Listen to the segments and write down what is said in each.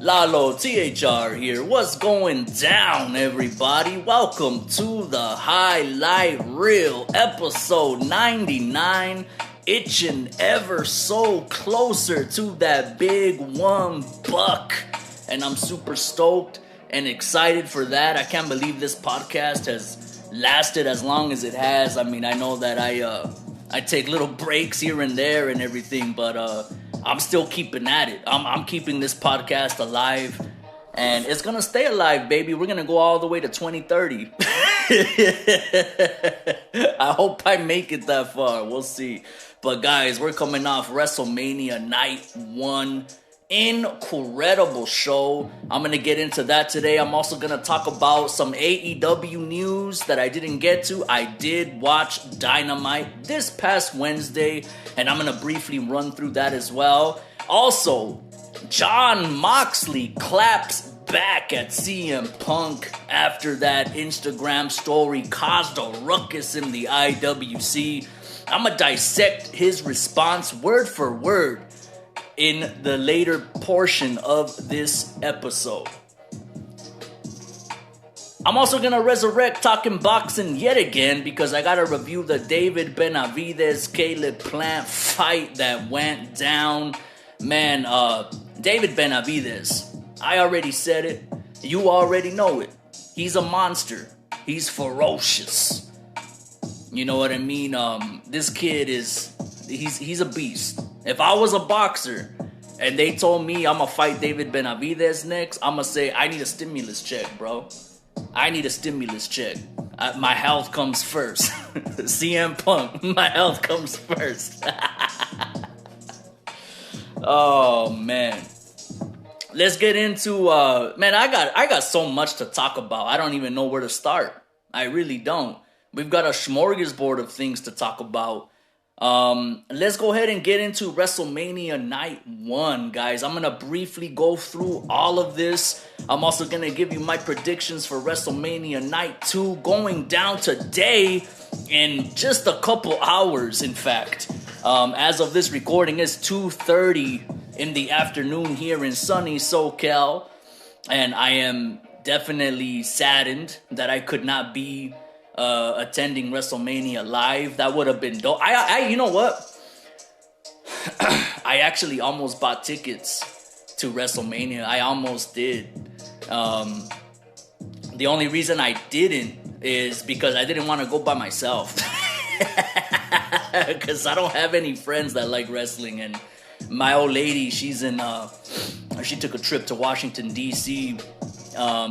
Lalo THR here. What's going down, everybody? Welcome to the Highlight Reel, episode 99. Itching ever so closer to that big $1. And I'm super stoked and excited for that. I can't believe this podcast has lasted as long as it has. I mean, I know that I take little breaks here and there and everything, but I'm still keeping at it. I'm keeping this podcast alive, and it's gonna stay alive, baby. We're gonna go all the way to 2030. I hope I make it that far. We'll see. But guys, we're coming off Wrestlemania Night 1. Incredible show. I'm gonna get into that today. I'm also gonna talk about some AEW news that I didn't get to. I did watch Dynamite this past Wednesday, and I'm gonna briefly run through that as well. Also, Jon Moxley claps back at CM Punk after that Instagram story caused a ruckus in the IWC. I'm gonna dissect his response word for word in the later portion of this episode. I'm also gonna resurrect Talkin Boxin yet again because I gotta review the David Benavidez Caleb Plant fight that went down. Man, David Benavidez, I already said it. You already know it. He's a monster. He's ferocious. You know what I mean? This kid he's a beast. If I was a boxer and they told me I'm gonna fight David Benavidez next, I'm gonna say, I need a stimulus check, bro. I need a stimulus check. My health comes first. CM Punk, my health comes first. Oh, man. Let's get into, man, I got so much to talk about. I don't even know where to start. I really don't. We've got a smorgasbord of things to talk about. Let's go ahead and get into Wrestlemania Night 1, guys. I'm gonna briefly go through all of this. I'm also gonna give you my predictions for Wrestlemania Night 2 going down today in just a couple hours, in fact. As of this recording, it's 2:30 in the afternoon here in sunny SoCal, and I am definitely saddened that I could not be attending WrestleMania live. That would have been dope. I you know what? I actually almost bought tickets to WrestleMania. I almost did. The only reason I didn't is because I didn't want to go by myself. Because I don't have any friends that like wrestling, and my old lady, she took a trip to Washington, D.C.,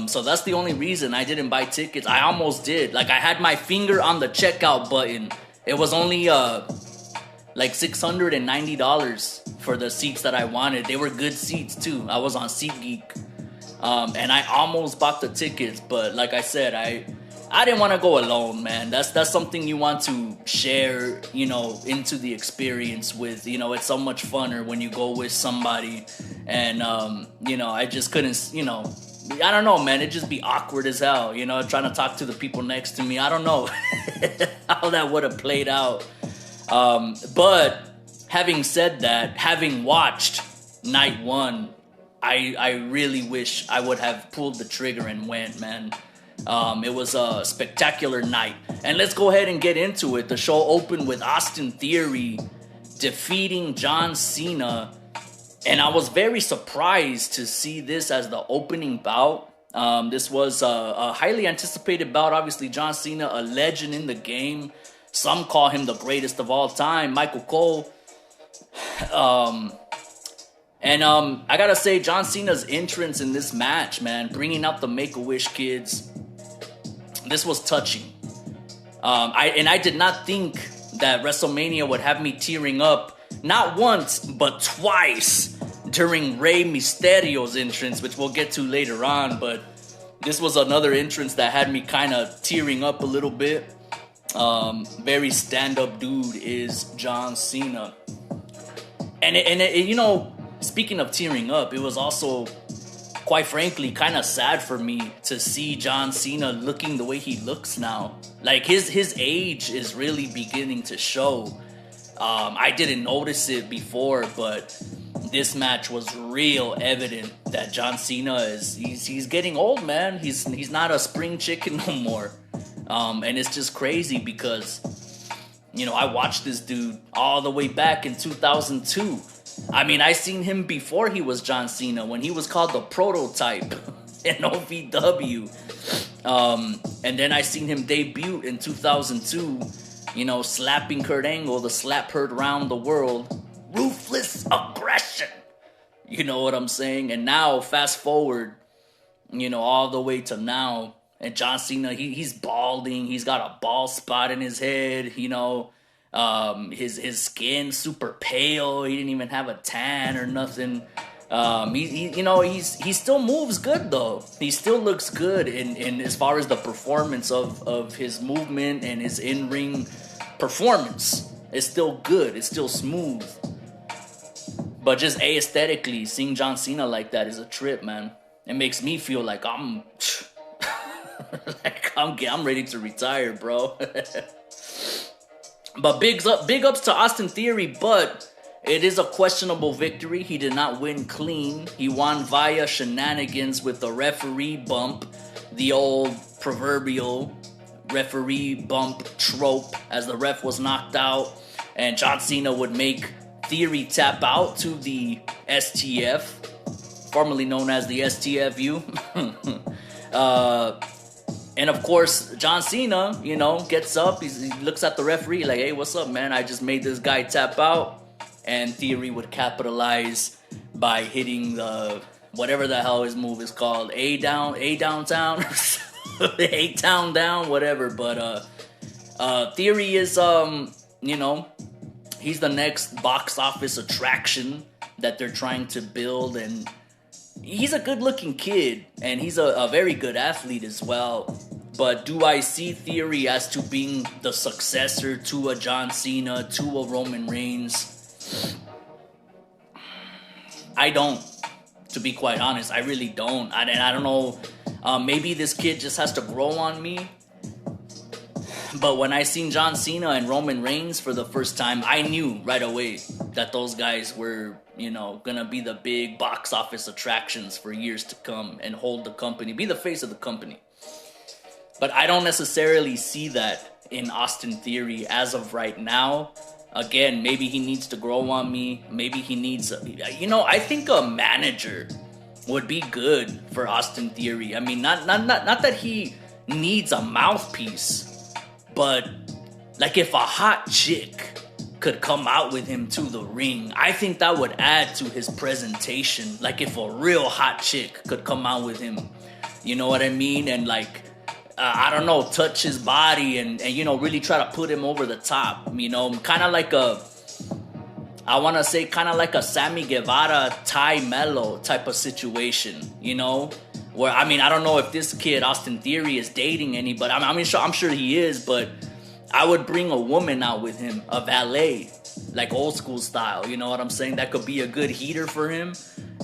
so that's the only reason I didn't buy tickets. I almost did. Like, I had my finger on the checkout button. It was only like $690 for the seats that I wanted. They were good seats too. I was on SeatGeek, and I almost bought the tickets. But like I said, I didn't want to go alone, man. That's something you want to share, you know, into the experience with. You know, it's so much funner when you go with somebody, and you know, I just couldn't, you know. I don't know, man. It'd just be awkward as hell, you know, trying to talk to the people next to me. I don't know how that would have played out. But having said that, having watched Night 1, I really wish I would have pulled the trigger and went, man. It was a spectacular night. And let's go ahead and get into it. The show opened with Austin Theory defeating John Cena. And I was very surprised to see this as the opening bout. This was a highly anticipated bout. Obviously, John Cena, a legend in the game. Some call him the greatest of all time, Michael Cole. I gotta say, John Cena's entrance in this match, man, bringing out the Make-A-Wish kids, this was touching. I did not think that WrestleMania would have me tearing up, not once, but twice during Rey Mysterio's entrance, which we'll get to later on. But this was another entrance that had me kind of tearing up a little bit. Very stand-up dude is John Cena. And you know, speaking of tearing up, it was also, quite frankly, kind of sad for me to see John Cena looking the way he looks now. Like, his age is really beginning to show. I didn't notice it before, but this match was real evident that John Cena he's getting old, man. He's not a spring chicken no more. And it's just crazy because, you know, I watched this dude all the way back in 2002. I mean, I seen him before he was John Cena, when he was called the Prototype in OVW. And then I seen him debut in 2002, you know, slapping Kurt Angle, the slap heard around the world. Ruthless aggression. You know what I'm saying? And now, fast forward, you know, all the way to now, and John Cena, he's balding. He's got a bald spot in his head, you know. His skin super pale. He didn't even have a tan or nothing. He still moves good though. He still looks good in as far as the performance of his movement and his in-ring performance. It's still good. It's still smooth. But just aesthetically, seeing John Cena like that is a trip, man. It makes me feel like I'm ready to retire, bro. But big ups to Austin Theory, but it is a questionable victory. He did not win clean. He won via shenanigans with the referee bump, the old proverbial referee bump trope, as the ref was knocked out and John Cena would make Theory tap out to the STF, formerly known as the STFU. And of course, John Cena, you know, gets up, he looks at the referee like, hey, what's up, man? I just made this guy tap out. And Theory would capitalize by hitting the, whatever the hell his move is called, A downtown, A town down, whatever. But Theory is, you know, he's the next box office attraction that they're trying to build, and he's a good-looking kid, and he's a very good athlete as well. But do I see Theory as to being the successor to a John Cena, to a Roman Reigns? I don't, to be quite honest. I really don't. And I don't know, maybe this kid just has to grow on me. But when I seen John Cena and Roman Reigns for the first time, I knew right away that those guys were, you know, gonna be the big box office attractions for years to come and hold the company, be the face of the company. But I don't necessarily see that in Austin Theory as of right now. Again, maybe he needs to grow on me. Maybe he needs, you know, I think a manager would be good for Austin Theory. I mean, not that he needs a mouthpiece, but like if a hot chick could come out with him to the ring, I think that would add to his presentation. Like if a real hot chick could come out with him, you know what I mean? And like, I don't know, touch his body and you know, really try to put him over the top, you know, kind of like I want to say kind of like a Sammy Guevara, Ty Mello type of situation, you know, where, I mean, I don't know if this kid, Austin Theory, is dating anybody. I'm sure he is, but I would bring a woman out with him, a valet, like old school style, you know what I'm saying? That could be a good heater for him,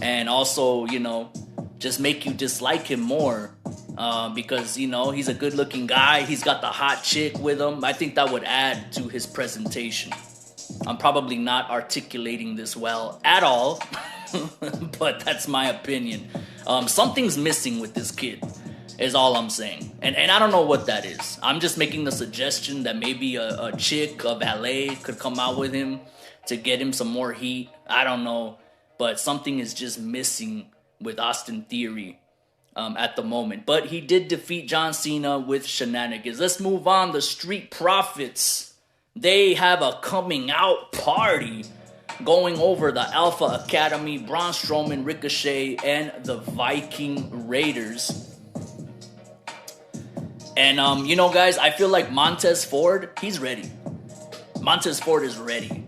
and also, you know, just make you dislike him more. Because, you know, he's a good-looking guy. He's got the hot chick with him. I think that would add to his presentation. I'm probably not articulating this well at all, but that's my opinion. Something's missing with this kid, is all I'm saying. And I don't know what that is. I'm just making the suggestion that maybe a chick, a valet, could come out with him to get him some more heat. I don't know. But something is just missing with Austin Theory at the moment. But he did defeat John Cena with shenanigans. Let's move on. The Street Profits, they have a coming out party going over the Alpha Academy, Braun Strowman, Ricochet, and the Viking Raiders. And you know, guys, I feel like Montez Ford, he's ready. Montez Ford is ready.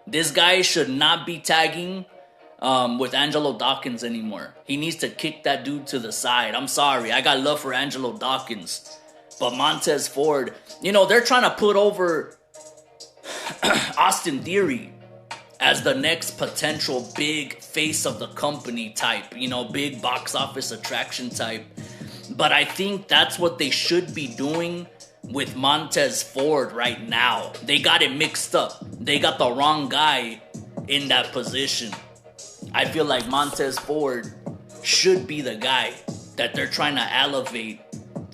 This guy should not be tagging with Angelo Dawkins anymore. He needs to kick that dude to the side. I'm sorry, I got love for Angelo Dawkins, but Montez Ford, you know, they're trying to put over Austin Theory as the next potential big face of the company type, you know, big box office attraction type. But I think that's what they should be doing with Montez Ford right now. They got it mixed up. They got the wrong guy in that position. I feel like Montez Ford should be the guy that they're trying to elevate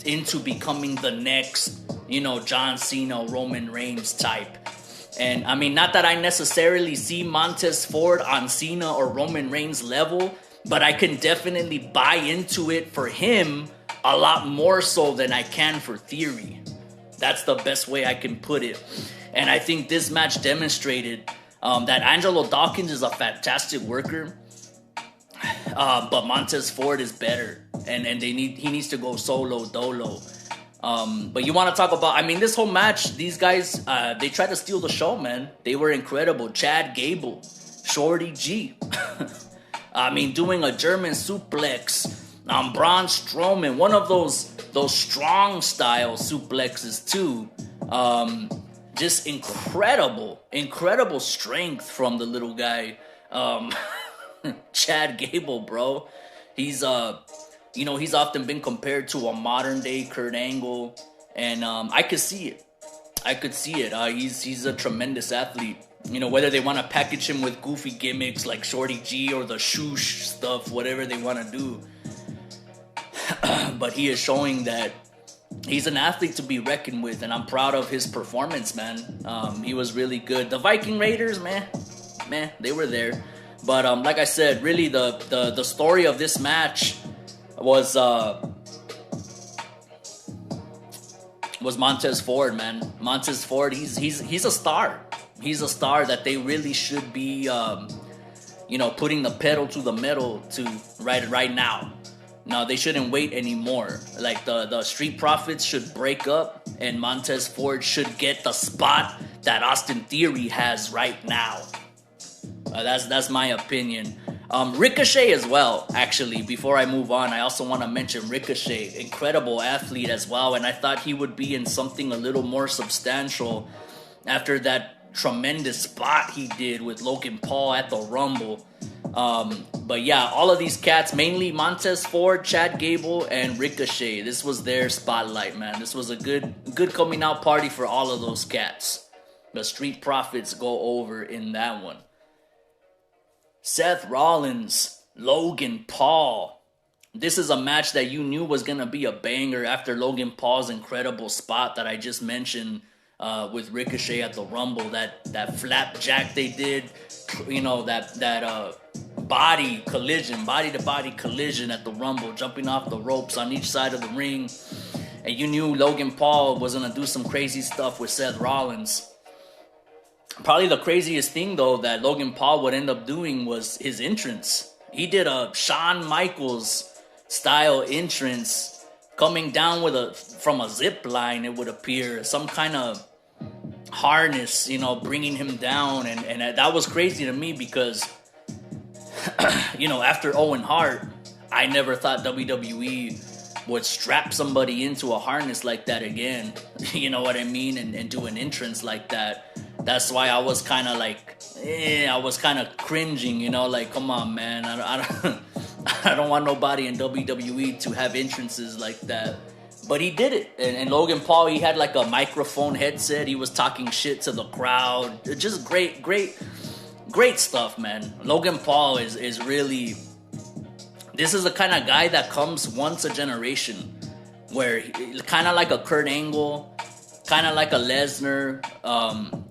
into becoming the next, John Cena, Roman Reigns type. And I mean, not that I necessarily see Montez Ford on Cena or Roman Reigns level, but I can definitely buy into it for him a lot more so than I can for Theory. That's the best way I can put it. And I think this match demonstrated that Angelo Dawkins is a fantastic worker, but Montez Ford is better, and he needs to go solo dolo. But you want to talk about, I mean, this whole match, these guys, they tried to steal the show, man. They were incredible. Chad Gable, Shorty G. I mean, doing a German suplex on Braun Strowman, one of those strong style suplexes too. Just incredible strength from the little guy. Chad Gable, bro. He's he's often been compared to a modern day Kurt Angle, and I could see it. He's a tremendous athlete. Whether they want to package him with goofy gimmicks like Shorty G or the shoosh stuff, whatever they want to do. But he is showing that he's an athlete to be reckoned with, and I'm proud of his performance, man. He was really good. The Viking Raiders, man, they were there. But like I said, really the story of this match was Montez Ford, man. Montez Ford, he's a star. He's a star that they really should be, putting the pedal to the metal to right now. No, they shouldn't wait anymore. Like the Street Profits should break up, and Montez Ford should get the spot that Austin Theory has right now. That's my opinion. Ricochet as well, actually. Before I move on, I also want to mention Ricochet. Incredible athlete as well, and I thought he would be in something a little more substantial after that tremendous spot he did with Logan Paul at the Rumble. But yeah, all of these cats, mainly Montez Ford, Chad Gable, and Ricochet. This was their spotlight, man. This was a good coming out party for all of those cats. The Street Profits go over in that one. Seth Rollins, Logan Paul. This is a match that you knew was going to be a banger after Logan Paul's incredible spot that I just mentioned with Ricochet at the Rumble. That flapjack they did, that body to body collision at the Rumble, jumping off the ropes on each side of the ring. And you knew Logan Paul was going to do some crazy stuff with Seth Rollins. Probably the craziest thing, though, that Logan Paul would end up doing was his entrance. He did a Shawn Michaels style entrance, coming down from a zip line, it would appear, some kind of harness, bringing him down, and that was crazy to me because, after Owen Hart, I never thought WWE would strap somebody into a harness like that again. You know what I mean? And do an entrance like that. That's why I was kind of like, I was kind of cringing, like, come on, man. I don't want nobody in WWE to have entrances like that. But he did it. And Logan Paul, he had like a microphone headset. He was talking shit to the crowd. Just great stuff, man. Logan Paul is really, this is the kind of guy that comes once a generation, where kind of like a Kurt Angle, kind of like a Lesnar,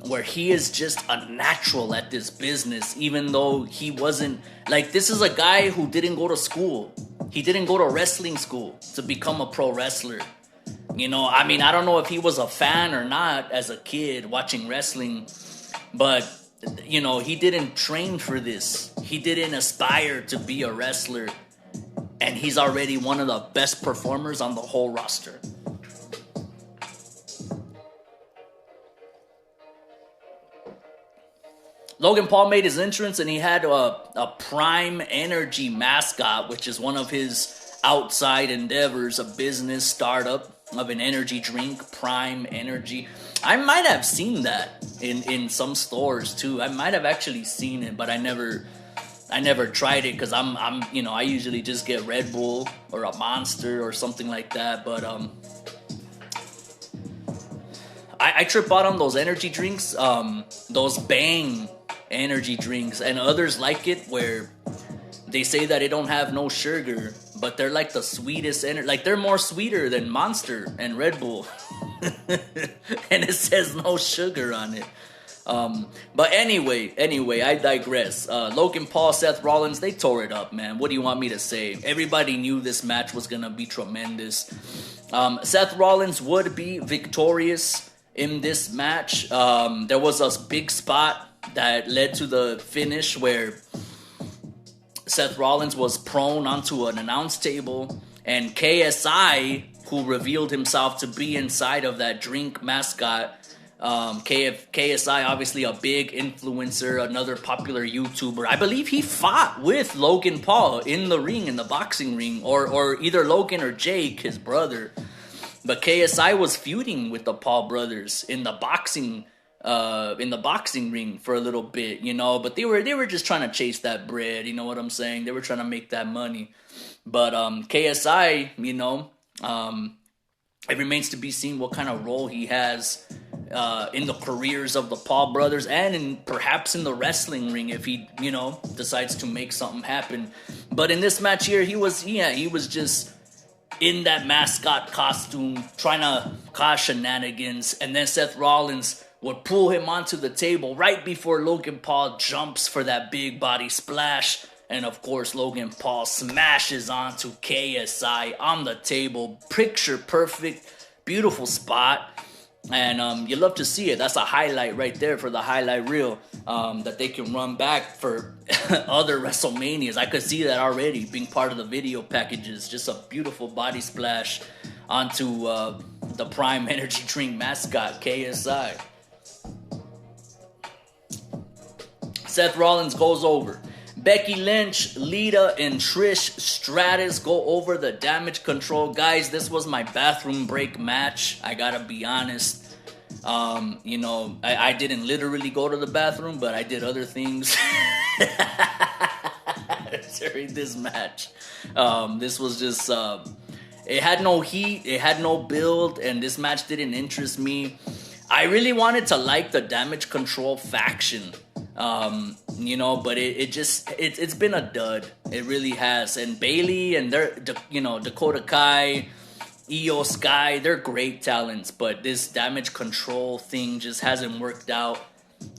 where he is just a natural at this business, even though he wasn't, like, this is a guy who didn't go to school. He didn't go to wrestling school to become a pro wrestler. I mean, I don't know if he was a fan or not as a kid watching wrestling, but, he didn't train for this. He didn't aspire to be a wrestler, and he's already one of the best performers on the whole roster. Logan Paul made his entrance, and he had a Prime Energy mascot, which is one of his outside endeavors, a business startup of an energy drink, Prime Energy. I might have seen that in some stores too. I might have actually seen it, but I never tried it because I'm I usually just get Red Bull or a Monster or something like that. But I trip out on those energy drinks, those Bang energy drinks, and others like it, where they say that it don't have no sugar, but they're like the sweetest like they're more sweeter than Monster and Red Bull. And it says no sugar on it. But anyway, I digress. Logan Paul, Seth Rollins, they tore it up, man. What do you want me to say? Everybody knew this match was gonna be tremendous. Seth Rollins would be victorious in this match. There was a big spot that led to the finish where Seth Rollins was prone onto an announce table, and KSI, who revealed himself to be inside of that drink mascot, KSI, obviously a big influencer, another popular YouTuber. I believe he fought with Logan Paul in the ring, in the boxing ring, or either Logan or Jake, his brother. But KSI was feuding with the Paul brothers in the boxing ring for a little bit, you know. But they were just trying to chase that bread, you know what I'm saying? They were trying to make that money. But KSI, you know, it remains to be seen what kind of role he has in the careers of the Paul brothers, and perhaps in the wrestling ring if he, you know, decides to make something happen. But in this match here, he was just in that mascot costume trying to cause shenanigans, and then Seth Rollins would pull him onto the table right before Logan Paul jumps for that big body splash. And of course, Logan Paul smashes onto KSI on the table. Picture perfect, beautiful spot. And you love to see it. That's a highlight right there for the highlight reel that they can run back for other WrestleManias. I could see that already being part of the video packages. Just a beautiful body splash onto the Prime Energy Drink mascot, KSI. Seth Rollins goes over. Becky Lynch, Lita, and Trish Stratus go over the Damage Control. Guys, this was my bathroom break match. I gotta be honest. You know, I didn't literally go to the bathroom, but I did other things during this match. This was just, it had no heat, it had no build, and this match didn't interest me. I really wanted to like the Damage Control faction. You know, but it's been a dud. It really has. And Bayley and Dakota Kai, Io Sky, they're great talents, but this Damage Control thing just hasn't worked out.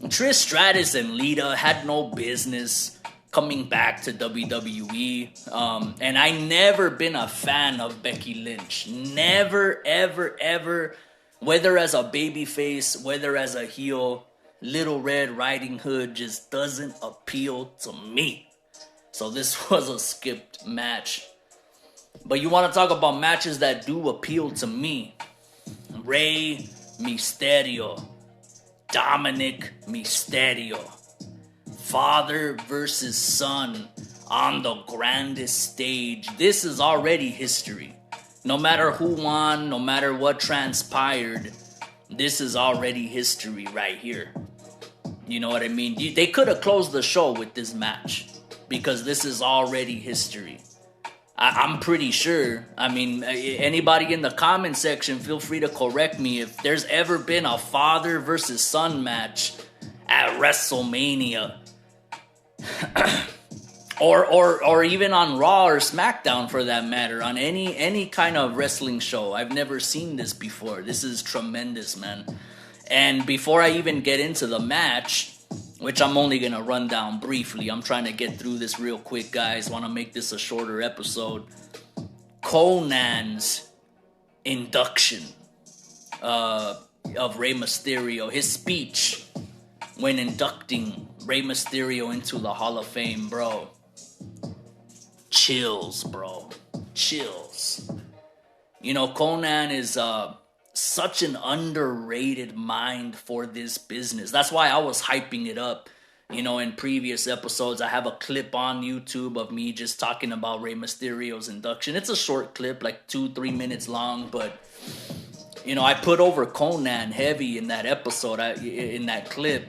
Trish Stratus and Lita had no business coming back to WWE. And I never been a fan of Becky Lynch. Never, ever, ever. Whether as a babyface, whether as a heel, Little Red Riding Hood just doesn't appeal to me. So this was a skipped match. But you want to talk about matches that do appeal to me. Rey Mysterio. Dominic Mysterio. Father versus son on the grandest stage. This is already history. No matter who won, no matter what transpired, this is already history right here. You know what I mean? They could have closed the show with this match because this is already history. I'm pretty sure. I mean, anybody in the comment section, feel free to correct me if there's ever been a father versus son match at WrestleMania. or even on Raw or SmackDown for that matter, on any kind of wrestling show. I've never seen this before. This is tremendous, man. And before I even get into the match, which I'm only going to run down briefly, I'm trying to get through this real quick, guys. Want to make this a shorter episode. Conan's induction of Rey Mysterio, his speech when inducting Rey Mysterio into the Hall of Fame, bro. Chills, bro. Chills. You know, Conan is such an underrated mind for this business. That's why I was hyping it up. You know, in previous episodes, I have a clip on YouTube of me just talking about Rey Mysterio's induction. It's a short clip, like 2-3 minutes long, but, you know, I put over Conan heavy in that episode, in that clip.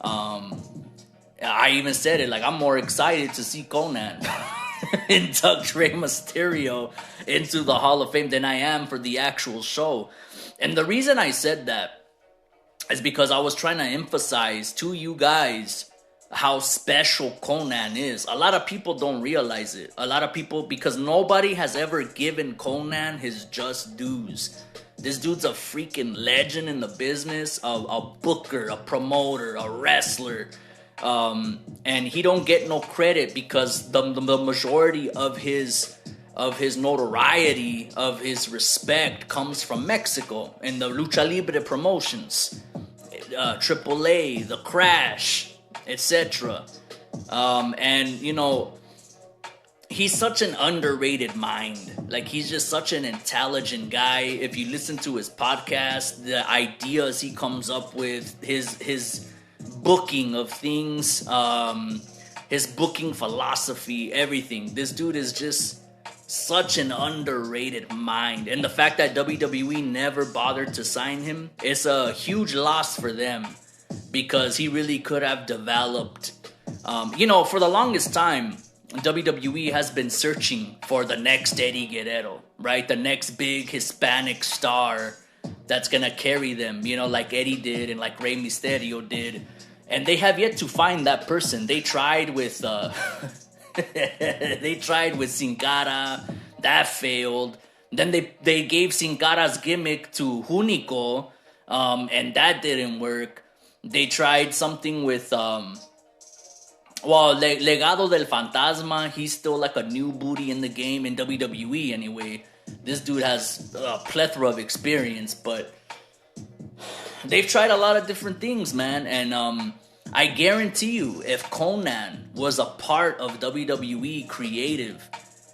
I even said it, like, I'm more excited to see Conan induct Rey Mysterio into the Hall of Fame than I am for the actual show. And the reason I said that is because I was trying to emphasize to you guys how special Conan is. A lot of people don't realize it. A lot of people, because nobody has ever given Conan his just dues. This dude's a freaking legend in the business, a booker, a promoter, a wrestler. And he don't get no credit because the majority of his notoriety, of his respect, comes from Mexico and the Lucha Libre promotions, AAA, The Crash, etc. And you know, he's such an underrated mind. Like, he's just such an intelligent guy. If you listen to his podcast, the ideas he comes up with, his booking of things, his booking philosophy, everything. This dude is just such an underrated mind. And the fact that WWE never bothered to sign him, it's a huge loss for them, because he really could have developed. You know, for the longest time, WWE has been searching for the next Eddie Guerrero, right? The next big Hispanic star that's gonna carry them, you know, like Eddie did and like Rey Mysterio did. And they have yet to find that person. They tried with they tried with Sin Cara, that failed. Then they gave Sin Cara's gimmick to Hunico, and that didn't work. They tried something with Legado del Fantasma. He's still like a new booty in the game in WWE anyway. This dude has a plethora of experience, but they've tried a lot of different things, man. And I guarantee you, if Conan was a part of WWE creative,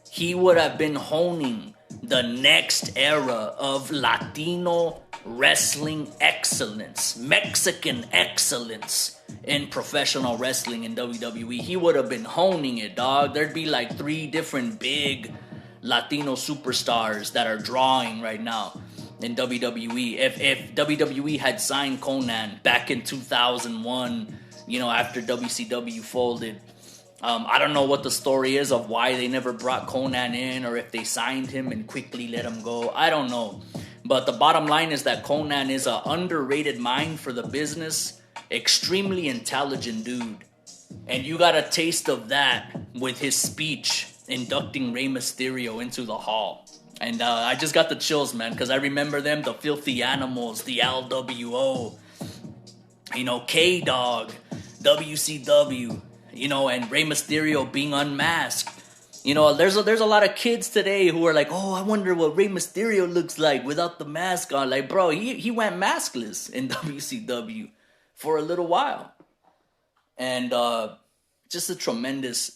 he would have been honing the next era of Latino wrestling excellence, Mexican excellence in professional wrestling in WWE. He would have been honing it, dog. There'd be like 3 different big Latino superstars that are drawing right now in WWE. If WWE had signed Conan back in 2001, you know, after WCW folded, I don't know what the story is of why they never brought Conan in, or if they signed him and quickly let him go. I don't know. But the bottom line is that Conan is an underrated mind for the business, extremely intelligent dude. And you got a taste of that with his speech inducting Rey Mysterio into the Hall. And I just got the chills, man, because I remember them, the Filthy Animals, the LWO, you know, K-Dog, WCW, you know, and Rey Mysterio being unmasked. You know, there's a lot of kids today who are like, oh, I wonder what Rey Mysterio looks like without the mask on. Like, bro, he went maskless in WCW for a little while. And just a tremendous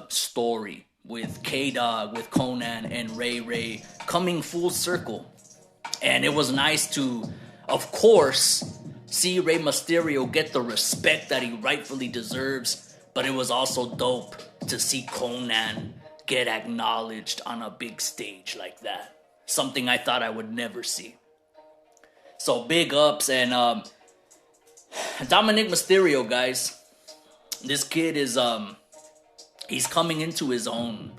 story with K-Dog, with Conan and Ray coming full circle. And it was nice to, of course, see Rey Mysterio get the respect that he rightfully deserves. But it was also dope to see Conan get acknowledged on a big stage like that. Something I thought I would never see. So big ups. And Dominic Mysterio, guys. This kid is he's coming into his own.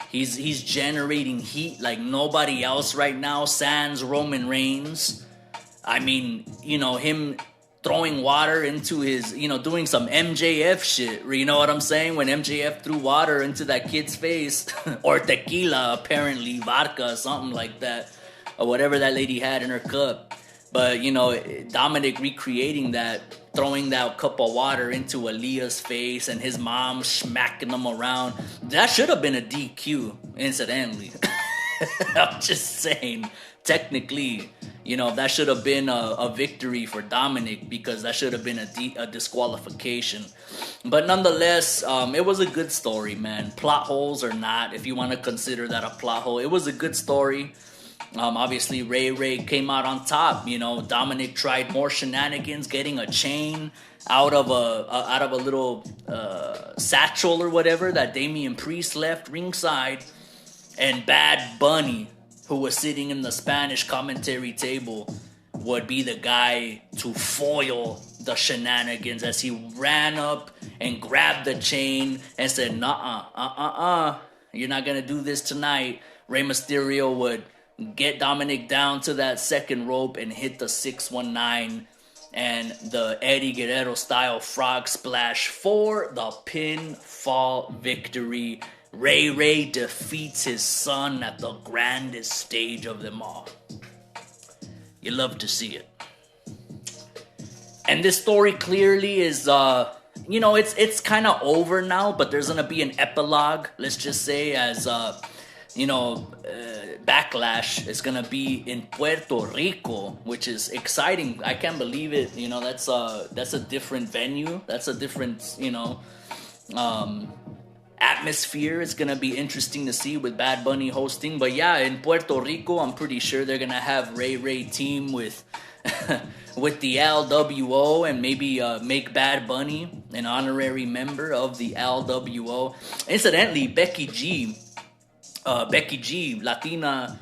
He's generating heat like nobody else right now. Sans Roman Reigns. I mean, you know, him throwing water into his, you know, doing some MJF shit. You know what I'm saying? When MJF threw water into that kid's face, or tequila, apparently, vodka, something like that, or whatever that lady had in her cup. But, you know, Dominic recreating that, throwing that cup of water into Aaliyah's face and his mom smacking them around. That should have been a DQ, incidentally. I'm just saying, technically, you know, that should have been a victory for Dominic, because that should have been a disqualification. But nonetheless, it was a good story, man. Plot holes or not, if you want to consider that a plot hole, it was a good story. Obviously, Ray came out on top. You know, Dominic tried more shenanigans, getting a chain out of a little satchel or whatever that Damian Priest left ringside, and Bad Bunny, who was sitting in the Spanish commentary table, would be the guy to foil the shenanigans as he ran up and grabbed the chain and said, "Nuh-uh, you're not gonna do this tonight." Rey Mysterio would get Dominic down to that second rope and hit the 619, and the Eddie Guerrero style frog splash for the pinfall victory. Ray Ray defeats his son at the grandest stage of them all. You love to see it. And this story clearly is, it's kind of over now, but there's going to be an epilogue, let's just say, as, Backlash is going to be in Puerto Rico, which is exciting. I can't believe it. That's a different venue. That's a different, atmosphere. It's going to be interesting to see with Bad Bunny hosting. But yeah, in Puerto Rico, I'm pretty sure they're going to have Ray Ray team with with the LWO and maybe make Bad Bunny an honorary member of the LWO. Incidentally, Becky G, Latina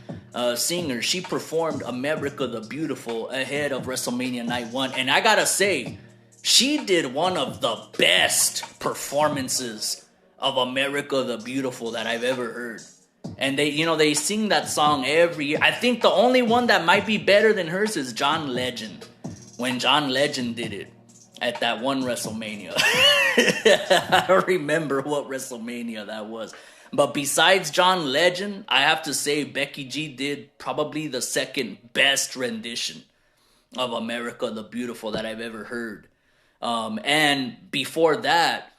singer, she performed America the Beautiful ahead of Wrestlemania Night 1. And I gotta say, she did one of the best performances of America the Beautiful that I've ever heard. And they sing that song every year. I think the only one that might be better than hers is John Legend. When John Legend did it at that one WrestleMania. I don't remember what WrestleMania that was. But besides John Legend, I have to say Becky G did probably the second best rendition of America the Beautiful that I've ever heard. And before that,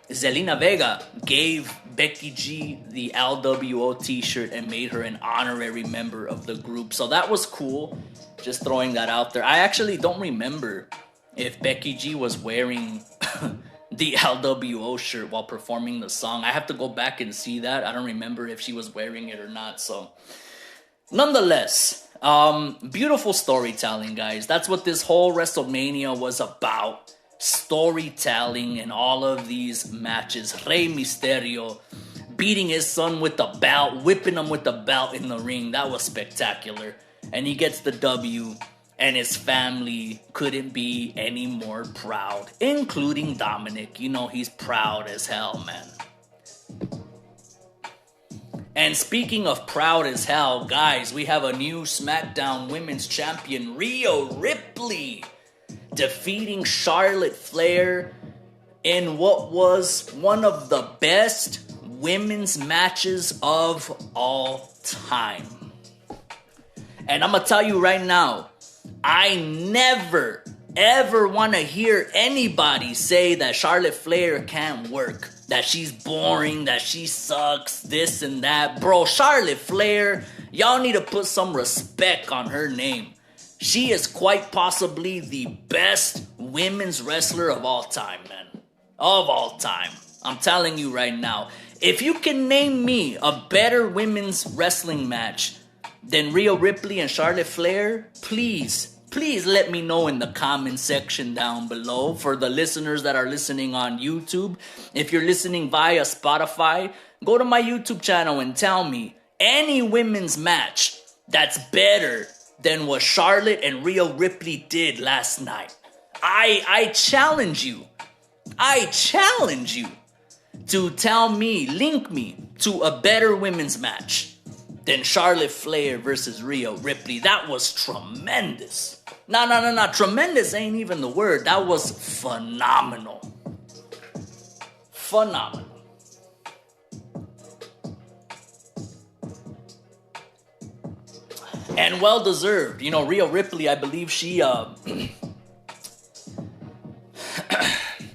Zelina Vega gave Becky G the LWO t-shirt and made her an honorary member of the group. So that was cool. Just throwing that out there. I actually don't remember if Becky G was wearing the LWO shirt while performing the song. I have to go back and see that. I don't remember if she was wearing it or not. So nonetheless, beautiful storytelling, guys. That's what this whole WrestleMania was about. Storytelling in all of these matches. Rey Mysterio beating his son with the belt, whipping him with the belt in the ring. That was spectacular. And he gets the W, and his family couldn't be any more proud, including Dominic. He's proud as hell, man. And speaking of proud as hell, guys, we have a new SmackDown Women's Champion, Rhea Ripley, defeating Charlotte Flair in what was one of the best women's matches of all time. And I'm going to tell you right now, I never, ever want to hear anybody say that Charlotte Flair can't work, that she's boring, that she sucks, this and that. Bro, Charlotte Flair, y'all need to put some respect on her name. She is quite possibly the best women's wrestler of all time, man. Of all time. I'm telling you right now. If you can name me a better women's wrestling match than Rhea Ripley and Charlotte Flair, please let me know in the comment section down below. For the listeners that are listening on YouTube, if you're listening via Spotify, go to my YouTube channel and tell me any women's match that's better than what Charlotte and Rhea Ripley did last night. I challenge you. I challenge you to tell me, link me to a better women's match than Charlotte Flair versus Rhea Ripley. That was tremendous. No. Tremendous ain't even the word. That was phenomenal. Phenomenal. And well deserved. Rhea Ripley, I believe she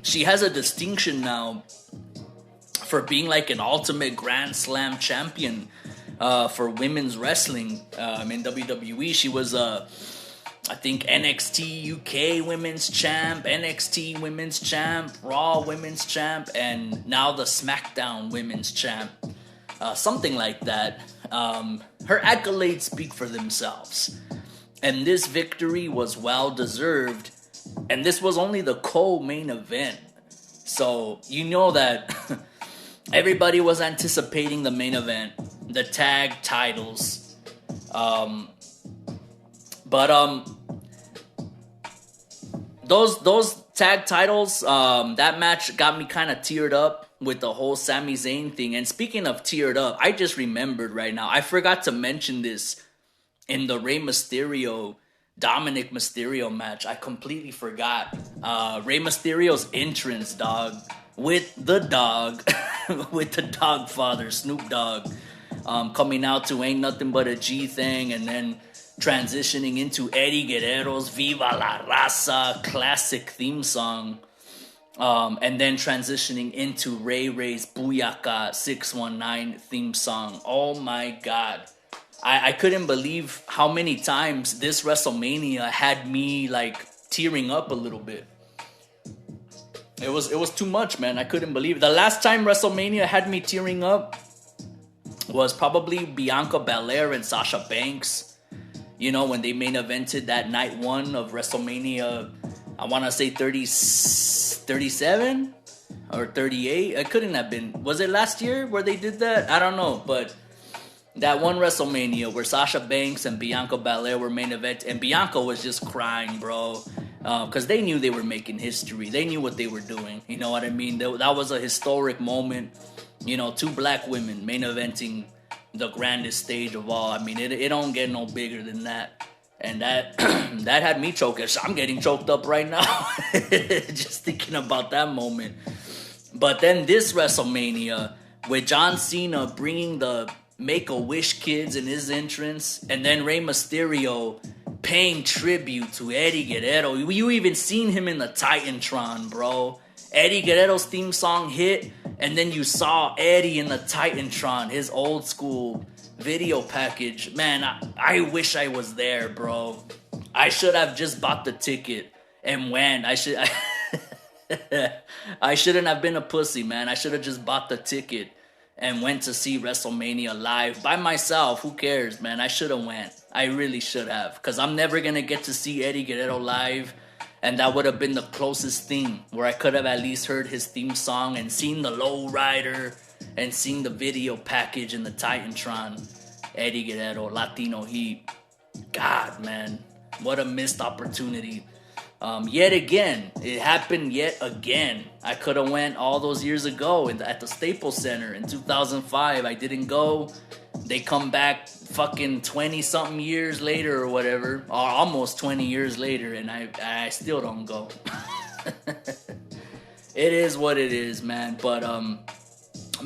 she has a distinction now for being like an ultimate Grand Slam champion for women's wrestling. In WWE, she was I think NXT UK Women's Champ, NXT Women's Champ, Raw Women's Champ, and now the SmackDown Women's Champ. Something like that. Her accolades speak for themselves. And this victory was well deserved. And this was only the co-main event. So you know that everybody was anticipating the main event, the tag titles. Those tag titles, that match got me kind of teared up with the whole Sami Zayn thing. And speaking of teared up, I just remembered right now, I forgot to mention this in the Rey Mysterio Dominic Mysterio match. I completely forgot. Rey Mysterio's entrance, dog, with the dog, with the dog father, Snoop Dogg, coming out to Ain't Nothing But a G Thing, and then transitioning into Eddie Guerrero's Viva la Raza classic theme song. And then transitioning into Ray Ray's Booyaka 619 theme song. Oh my God. I couldn't believe how many times this WrestleMania had me like tearing up a little bit. It was too much, man. I couldn't believe it. The last time WrestleMania had me tearing up was probably Bianca Belair and Sasha Banks. You know, when they main evented that night one of WrestleMania, I want to say 37 or 38. It couldn't have been. Was it last year where they did that? I don't know, but that one WrestleMania where Sasha Banks and Bianca Belair were main event, and Bianca was just crying, bro, because they knew they were making history. They knew what they were doing. You know what I mean? That was a historic moment. You know, two black women main eventing the grandest stage of all. I mean, it don't get no bigger than that. And that that had me choking. I'm getting choked up right now just thinking about that moment. But then this WrestleMania with John Cena bringing the Make-A-Wish kids in his entrance, and then Rey Mysterio paying tribute to Eddie Guerrero. You even seen him in the Titantron, bro. Eddie Guerrero's theme song hit, and then you saw Eddie in the Titantron, his old school video package. Man, I wish I was there, bro. I should have just bought the ticket and went. I shouldn't have been a pussy, man. I should have just bought the ticket and went to see WrestleMania live by myself. Who cares, man? I should have went. I really should have, because I'm never going to get to see Eddie Guerrero live, and that would have been the closest thing where I could have at least heard his theme song and seen the Low Rider and seen the video package in the Titantron. Eddie Guerrero, Latino Heat. God, man, what a missed opportunity. Yet again, it happened yet again. I could have went all those years ago at the Staples Center in 2005. I didn't go. They come back fucking 20-something years later or whatever, or almost 20 years later, and I still don't go. It is what it is, man. But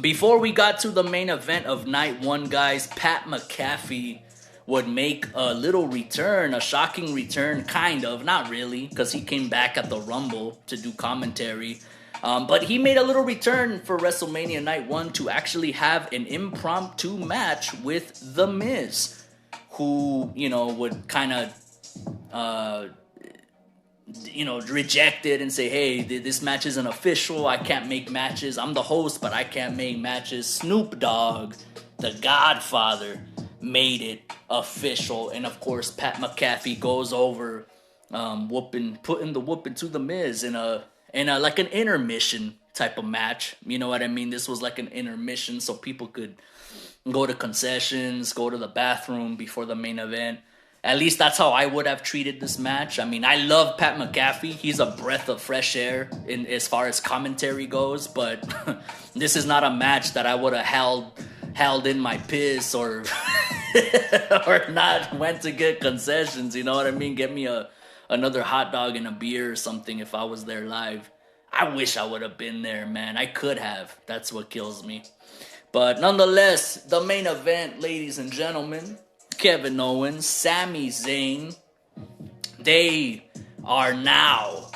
before we got to the main event of night one, guys, Pat McAfee would make a little return, a shocking return, kind of, not really, because he came back at the Rumble to do commentary. But he made a little return for WrestleMania Night 1 to actually have an impromptu match with The Miz, who, you know, would kind of, reject it and say, hey, this match isn't official. I can't make matches. I'm the host, but I can't make matches. Snoop Dogg, the Godfather, made it official. And of course, Pat McAfee goes over, putting the whooping to The Miz in a like an intermission type of match. You know what I mean? This was like an intermission so people could go to concessions, go to the bathroom before the main event. At least that's how I would have treated this match. I mean, I love Pat McAfee. He's a breath of fresh air in as far as commentary goes, but this is not a match that I would have held in my piss or or not went to get concessions. You know what I mean? Get me another hot dog and a beer or something if I was there live. I wish I would have been there, man. I could have. That's what kills me. But nonetheless, the main event, ladies and gentlemen, Kevin Owens, Sami Zayn, they are now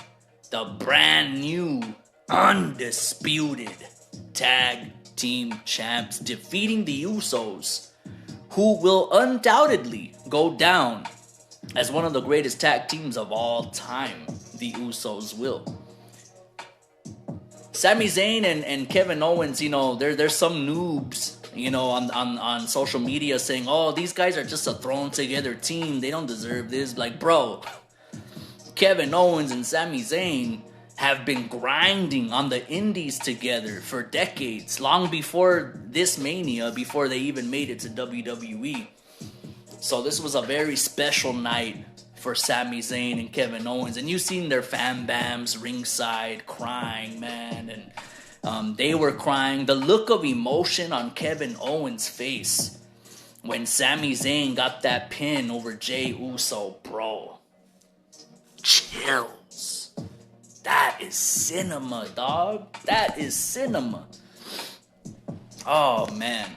the brand new, undisputed tag team champs, defeating the Usos, who will undoubtedly go down as one of the greatest tag teams of all time. The Usos will. Sami Zayn and Kevin Owens, you know, there's some noobs, you know, on social media saying, oh, these guys are just a thrown together team. They don't deserve this. Like, bro, Kevin Owens and Sami Zayn have been grinding on the indies together for decades, long before this Mania, before they even made it to WWE. So this was a very special night for Sami Zayn and Kevin Owens. And you've seen their fan bams ringside crying, man. And they were crying. The look of emotion on Kevin Owens' face when Sami Zayn got that pin over Jey Uso, bro. chills. That is cinema, dog. That is cinema. Oh, man.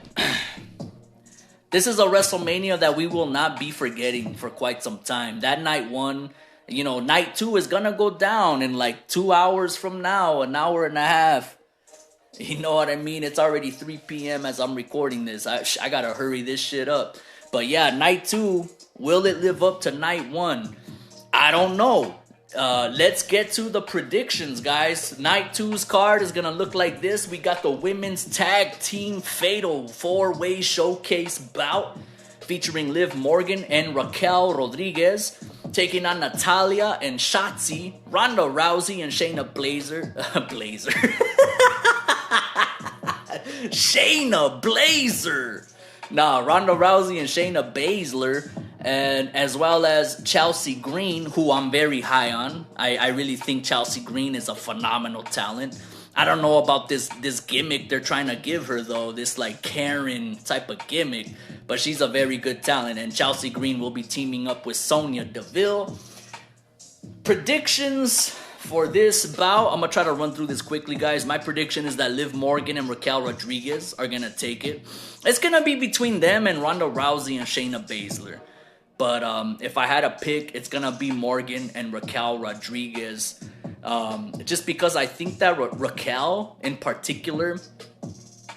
This is a WrestleMania that we will not be forgetting for quite some time. That night one, you know, night two is gonna go down in like 2 hours from now, an hour and a half. You know what I mean? It's already 3 p.m. as I'm recording this. I gotta hurry this shit up. But yeah, night two, will it live up to night one? I don't know. Let's get to the predictions, guys. Night two's card is gonna look like this. We got the women's tag team fatal 4-way showcase bout featuring Liv Morgan and Raquel Rodriguez taking on Natalya and Shotzi, Ronda Rousey and Shayna Baszler. Shayna Baszler. Nah, Ronda Rousey and Shayna Baszler, and as well as Chelsea Green, who I'm very high on. I really think Chelsea Green is a phenomenal talent. I don't know about this gimmick they're trying to give her, though, this like Karen type of gimmick, but she's a very good talent, and Chelsea Green will be teaming up with Sonya Deville. Predictions for this bout, I'm going to try to run through this quickly, guys. My prediction is that Liv Morgan and Raquel Rodriguez are going to take it. It's going to be between them and Ronda Rousey and Shayna Baszler. But if I had to pick, it's going to be Morgan and Raquel Rodriguez. Just because I think that Raquel in particular,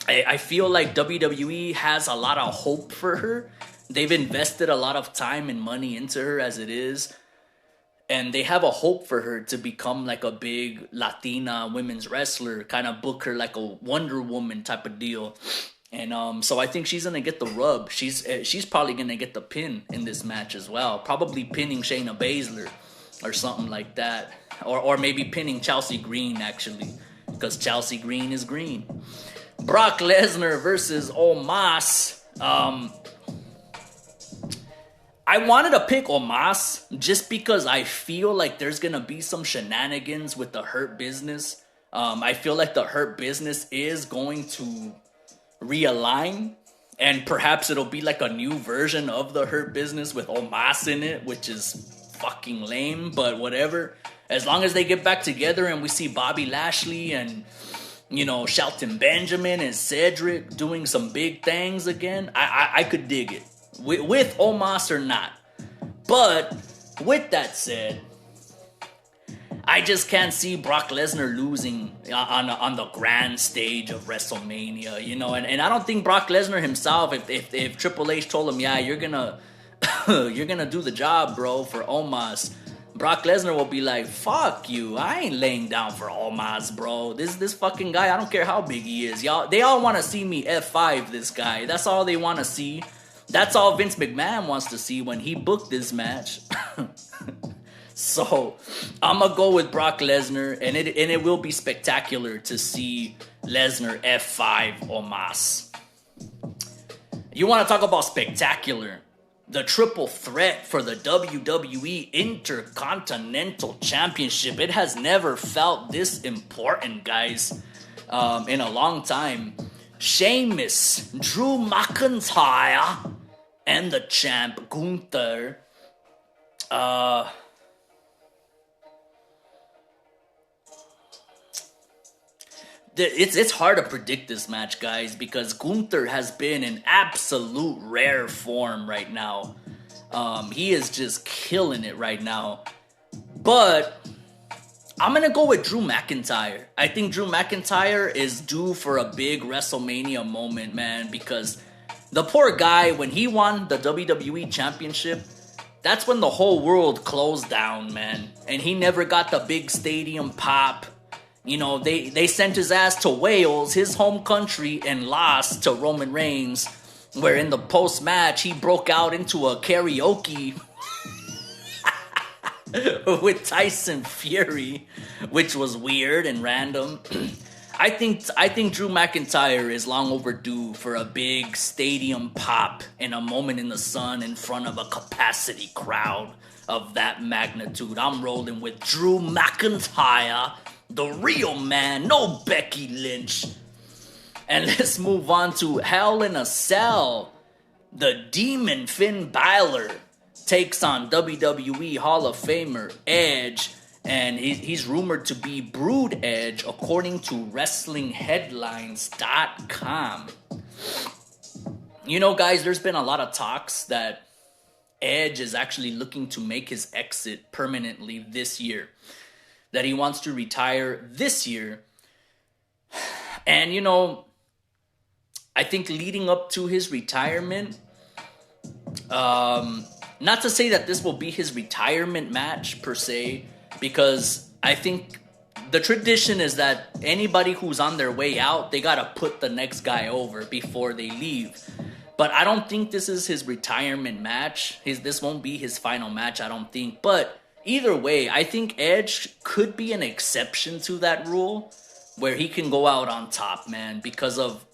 I feel like WWE has a lot of hope for her. They've invested a lot of time and money into her as it is. And they have a hope for her to become like a big Latina women's wrestler, kind of book her like a Wonder Woman type of deal. And so I think she's going to get the rub. She's probably going to get the pin in this match as well. Probably pinning Shayna Baszler or something like that. Or maybe pinning Chelsea Green, actually, because Chelsea Green is green. Brock Lesnar versus Omos. I wanted to pick Omos just because I feel like there's going to be some shenanigans with the Hurt Business. I feel like the Hurt Business is going to realign, and perhaps it'll be like a new version of the Hurt Business with Omos in it, which is fucking lame, but whatever. As long as they get back together and we see Bobby Lashley and, you know, Shelton Benjamin and Cedric doing some big things again, I could dig it. With Omos or not. But with that said, I just can't see Brock Lesnar losing on the grand stage of WrestleMania, you know. And I don't think Brock Lesnar himself, if Triple H told him, yeah, you're gonna do the job, bro, for Omos, Brock Lesnar will be like, fuck you, I ain't laying down for Omos, bro. This fucking guy, I don't care how big he is. They all want to see me F5 this guy. That's all they want to see. That's all Vince McMahon wants to see when he booked this match. So, I'm going to go with Brock Lesnar, and it will be spectacular to see Lesnar F5 Omos. You want to talk about spectacular? The triple threat for the WWE Intercontinental Championship. It has never felt this important, guys, in a long time. Sheamus, Drew McIntyre, and the champ Gunther. It's hard to predict this match, guys, because Gunther has been in absolute rare form right now. He is just killing it right now. But I'm going to go with Drew McIntyre. I think Drew McIntyre is due for a big WrestleMania moment, man, because the poor guy, when he won the WWE Championship, that's when the whole world closed down, man. And he never got the big stadium pop. You know, they sent his ass to Wales, his home country, and lost to Roman Reigns, where in the post-match, he broke out into a karaoke with Tyson Fury, which was weird and random. I think Drew McIntyre is long overdue for a big stadium pop and a moment in the sun in front of a capacity crowd of that magnitude. I'm rolling with Drew McIntyre, the real man, no Becky Lynch. And let's move on to Hell in a Cell. The Demon Finn Balor takes on WWE Hall of Famer Edge, and he's rumored to be Brood Edge, according to WrestlingHeadlines.com. You know, guys, there's been a lot of talks that Edge is actually looking to make his exit permanently this year, that he wants to retire this year. And, you know, I think leading up to his retirement, not to say that this will be his retirement match per se, because I think the tradition is that anybody who's on their way out, they gotta put the next guy over before they leave. But I don't think this is his retirement match. This won't be his final match, I don't think. But either way, I think Edge could be an exception to that rule, where he can go out on top, man, because of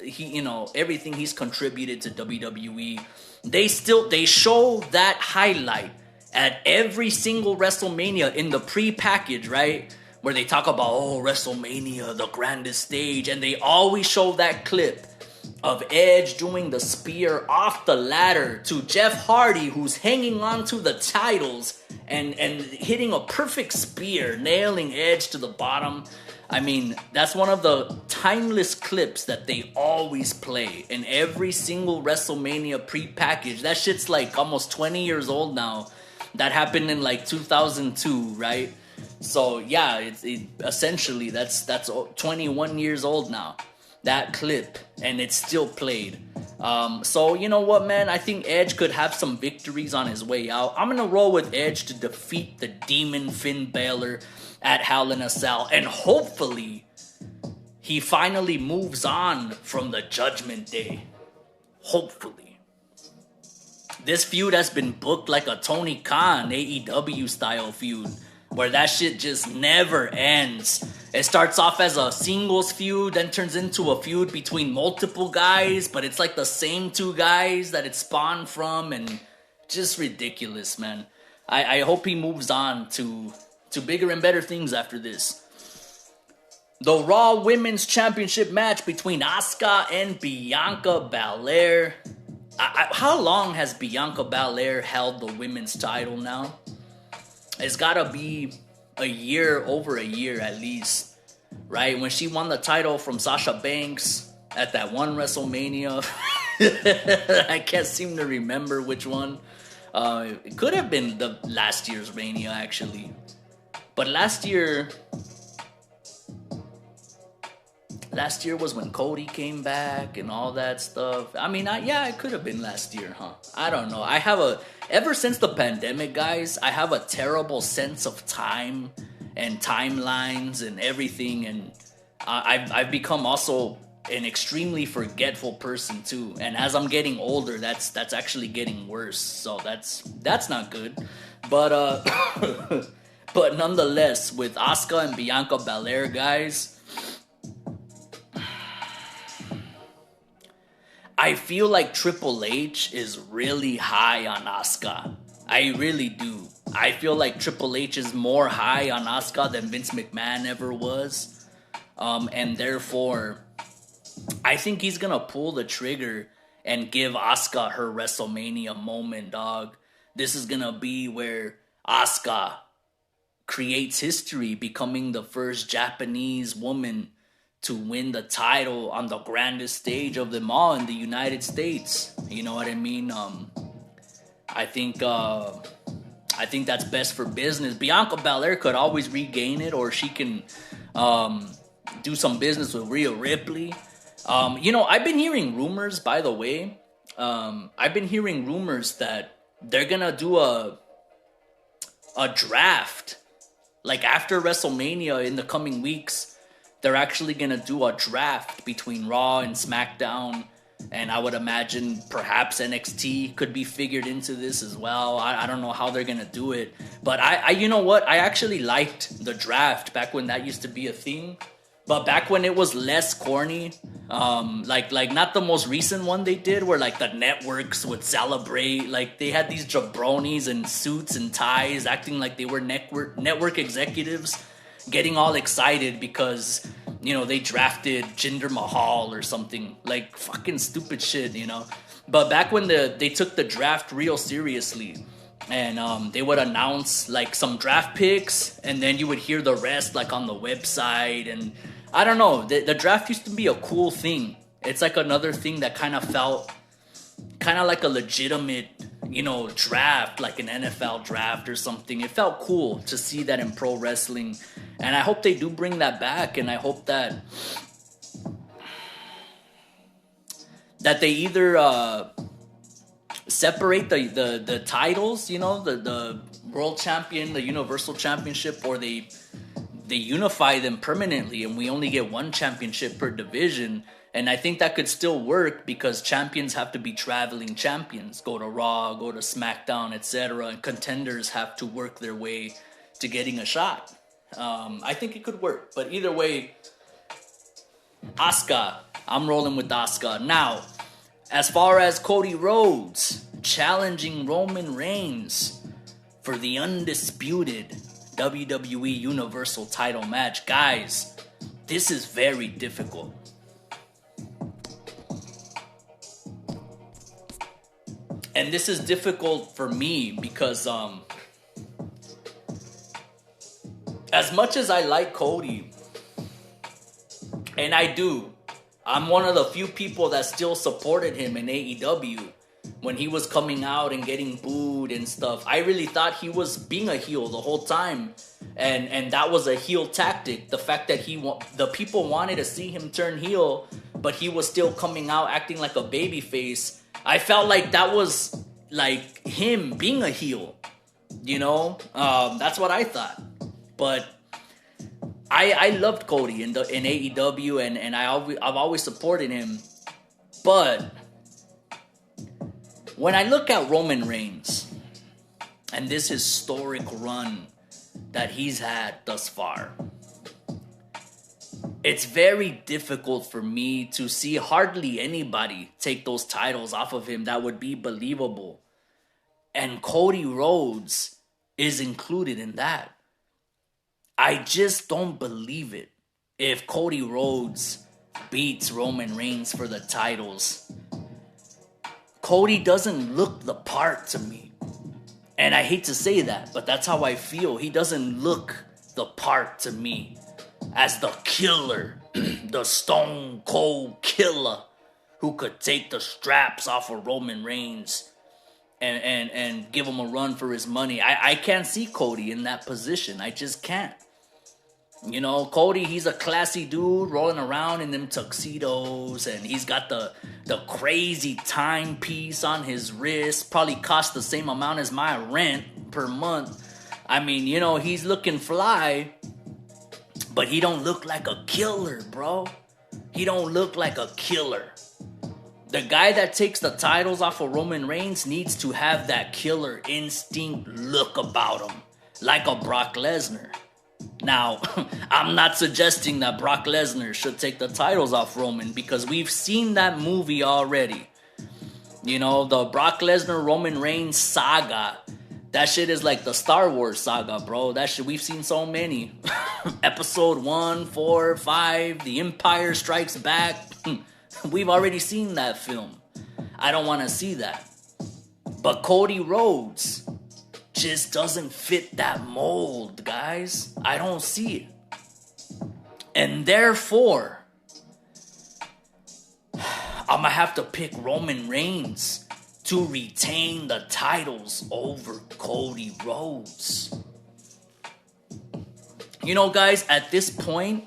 everything he's contributed to WWE. They show that highlight at every single WrestleMania in the pre-package, right? Where they talk about, WrestleMania, the grandest stage, and they always show that clip of Edge doing the spear off the ladder to Jeff Hardy, who's hanging on to the titles and hitting a perfect spear, nailing Edge to the bottom. I mean, that's one of the timeless clips that they always play in every single WrestleMania pre-package. That shit's like almost 20 years old now. That happened in like 2002, right? So yeah, essentially that's 21 years old now, that clip, and it's still played. So you know what, man? I think Edge could have some victories on his way out. I'm gonna roll with Edge to defeat the Demon Finn Balor at Hell in a Cell, and hopefully he finally moves on from the Judgment Day. Hopefully. This feud has been booked like a Tony Khan AEW style feud, where that shit just never ends. It starts off as a singles feud, then turns into a feud between multiple guys, but it's like the same two guys that it spawned from, and just ridiculous, man. I hope he moves on to bigger and better things after this. The Raw Women's Championship match between Asuka and Bianca Belair. How long has Bianca Belair held the women's title now? It's gotta be over a year at least, right? When she won the title from Sasha Banks at that one WrestleMania. I can't seem to remember which one. It could have been the last year's Mania, actually. But last year was when Cody came back and all that stuff. I mean, it could have been last year, huh? I don't know. Ever since the pandemic, guys, I have a terrible sense of time and timelines and everything. And I've become also an extremely forgetful person too. And as I'm getting older, that's actually getting worse. So that's not good. But but nonetheless, with Asuka and Bianca Belair, guys, I feel like Triple H is really high on Asuka. I really do. I feel like Triple H is more high on Asuka than Vince McMahon ever was. And therefore, I think he's gonna pull the trigger and give Asuka her WrestleMania moment, dog. This is gonna be where Asuka creates history, becoming the first Japanese woman to win the title on the grandest stage of them all in the United States. You know what I mean? I think that's best for business. Bianca Belair could always regain it, or she can do some business with Rhea Ripley. I've been hearing rumors, by the way. I've been hearing rumors that they're gonna do a draft. Like after WrestleMania in the coming weeks, they're actually gonna do a draft between Raw and SmackDown. And I would imagine perhaps NXT could be figured into this as well. I don't know how they're gonna do it. But I you know what? I actually liked the draft back when that used to be a thing. But back when it was less corny, like not the most recent one they did, where like the networks would celebrate, like they had these jabronis in suits and ties acting like they were network executives, getting all excited because they drafted Jinder Mahal or something, like fucking stupid shit, But back when they took the draft real seriously, and they would announce like some draft picks, and then you would hear the rest like on the website. And I don't know, the draft used to be a cool thing. It's like another thing that kind of felt kind of like a legitimate, you know, draft, like an NFL draft or something. It felt cool to see that in pro wrestling, and I hope they do bring that back. And I hope that they either separate the titles, you know, the world champion, the universal championship, or they unify them permanently and we only get one championship per division. And I think that could still work, because champions have to be traveling champions, go to Raw, go to SmackDown, etc., and contenders have to work their way to getting a shot. I think it could work, but either way, Asuka, I'm rolling with Asuka. Now, as far as Cody Rhodes challenging Roman Reigns for the undisputed WWE Universal title match, guys, this is very difficult. And this is difficult for me because as much as I like Cody, and I do, I'm one of the few people that still supported him in AEW when he was coming out and getting booed and stuff. I really thought he was being a heel the whole time, and that was a heel tactic. The fact that the people wanted to see him turn heel, but he was still coming out acting like a babyface. I felt like that was like him being a heel, you know? That's what I thought. But I loved Cody in AEW, and I've always supported him. But when I look at Roman Reigns and this historic run that he's had thus far, it's very difficult for me to see hardly anybody take those titles off of him that would be believable. And Cody Rhodes is included in that. I just don't believe it. If Cody Rhodes beats Roman Reigns for the titles, Cody doesn't look the part to me. And I hate to say that, but that's how I feel. He doesn't look the part to me as the killer, the stone cold killer who could take the straps off of Roman Reigns and give him a run for his money. I can't see Cody in that position. I just can't. You know, Cody, he's a classy dude rolling around in them tuxedos, and he's got the crazy timepiece on his wrist. Probably cost the same amount as my rent per month. I mean, you know, he's looking fly, but he don't look like a killer, bro. He don't look like a killer. The guy that takes the titles off of Roman Reigns needs to have that killer instinct look about him, like a Brock Lesnar. Now, I'm not suggesting that Brock Lesnar should take the titles off Roman, because we've seen that movie already. You know, the Brock Lesnar Roman Reigns saga. That shit is like the Star Wars saga, bro. That shit, we've seen so many. Episode 1, 4, 5, The Empire Strikes Back. We've already seen that film. I don't want to see that. But Cody Rhodes just doesn't fit that mold, guys. I don't see it. And therefore, I'm going to have to pick Roman Reigns to retain the titles over Cody Rhodes. You know, guys, at this point,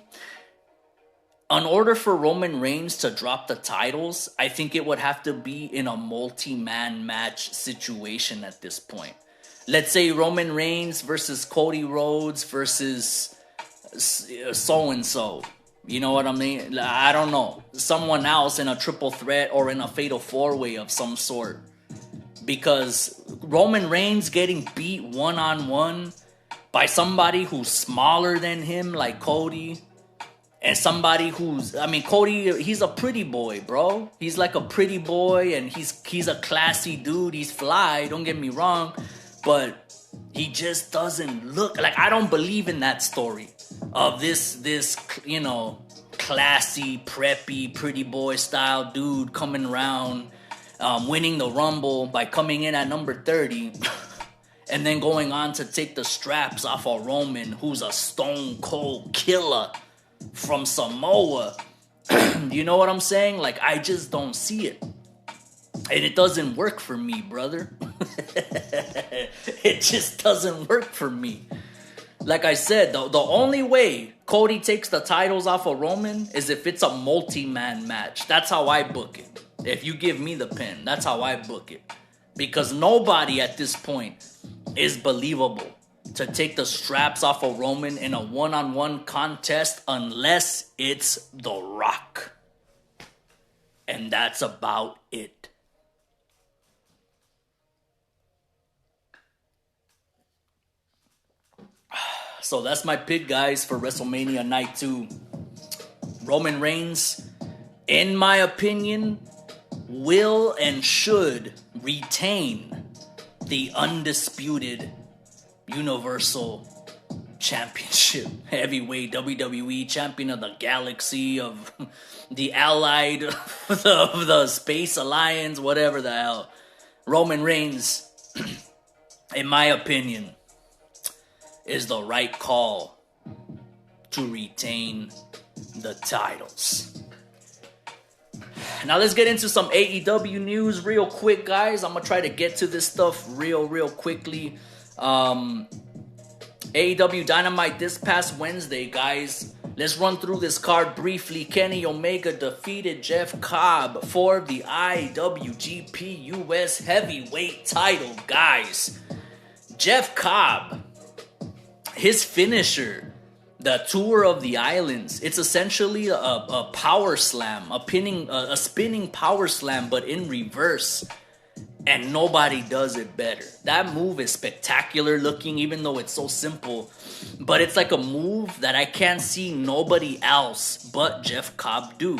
in order for Roman Reigns to drop the titles, I think it would have to be in a multi-man match situation at this point. Let's say Roman Reigns versus Cody Rhodes versus so-and-so. You know what I mean? I don't know. Someone else in a triple threat or in a fatal four-way of some sort. Because Roman Reigns getting beat one-on-one by somebody who's smaller than him, like Cody, and somebody who's, I mean, Cody, he's a pretty boy, bro. He's like a pretty boy, and he's a classy dude. He's fly, don't get me wrong. But he just doesn't look like, I don't believe in that story of this, you know, classy, preppy, pretty boy style dude coming around, winning the Rumble by coming in at number 30 and then going on to take the straps off of Roman, who's a stone cold killer from Samoa. You know what I'm saying? Like, I just don't see it. And it doesn't work for me, brother. It just doesn't work for me. Like I said, the only way Cody takes the titles off of Roman is if it's a multi-man match. That's how I book it. If you give me the pin, that's how I book it. Because nobody at this point is believable to take the straps off of Roman in a one-on-one contest unless it's The Rock. And that's about it. So that's my pick, guys, for WrestleMania Night 2. Roman Reigns, in my opinion, will and should retain the undisputed Universal Championship. Heavyweight WWE Champion of the Galaxy, of the Allied, of the Space Alliance, whatever the hell. Roman Reigns, in my opinion, is the right call to retain the titles. Now let's get into some AEW news real quick, guys. I'm gonna try to get to this stuff real quickly. AEW Dynamite this past Wednesday, guys. Let's run through this card briefly. Kenny Omega defeated Jeff Cobb for the IWGP US Heavyweight title, guys. Jeff Cobb, his finisher, the Tour of the Islands, it's essentially a power slam, a spinning power slam, but in reverse. And nobody does it better. That move is spectacular looking, even though it's so simple. But it's like a move that I can't see nobody else but Jeff Cobb do.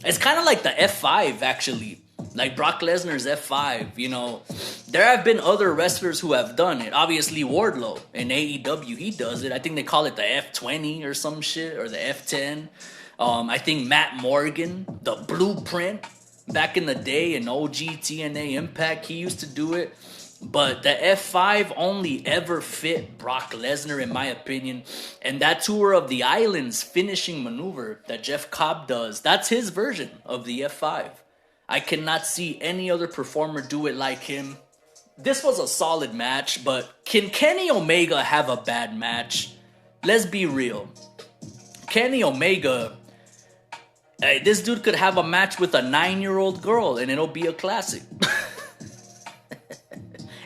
It's kind of like the F5, actually. Like Brock Lesnar's F5, you know. There have been other wrestlers who have done it. Obviously, Wardlow in AEW, he does it. I think they call it the F20 or some shit, or the F10. I think Matt Morgan, the Blueprint, back in the day in OG TNA Impact, he used to do it. But the F5 only ever fit Brock Lesnar, in my opinion. And that Tour of the Islands finishing maneuver that Jeff Cobb does, that's his version of the F5. I cannot see any other performer do it like him. This was a solid match, but can Kenny Omega have a bad match? Let's be real. Kenny Omega, this dude could have a match with a 9-year-old girl and it'll be a classic.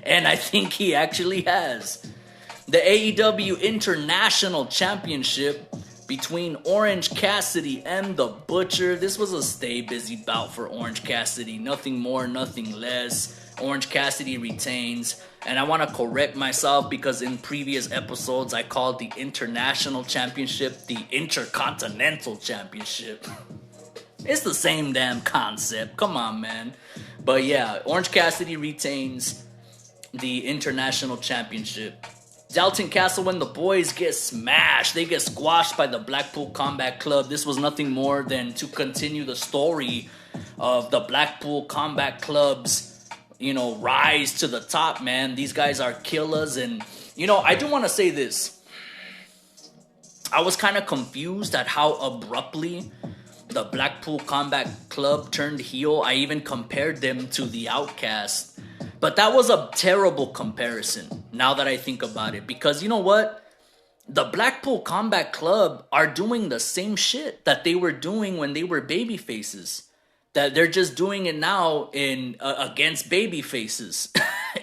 And I think he actually has. The AEW International Championship between Orange Cassidy and The Butcher. This was a stay busy bout for Orange Cassidy. Nothing more, nothing less. Orange Cassidy retains. And I want to correct myself because in previous episodes I called the International Championship the Intercontinental Championship. It's the same damn concept. Come on, man. But yeah, Orange Cassidy retains the International Championship. Dalton Castle and the boys get smashed. They get squashed by the Blackpool Combat Club. This was nothing more than to continue the story of the Blackpool Combat Club's, you know, rise to the top, man. These guys are killers. And, you know, I do want to say this. I was kind of confused at how abruptly the Blackpool Combat Club turned heel. I even compared them to the Outcast. But that was a terrible comparison, now that I think about it. Because you know what? The Blackpool Combat Club are doing the same shit that they were doing when they were baby faces. That they're just doing it now in against baby faces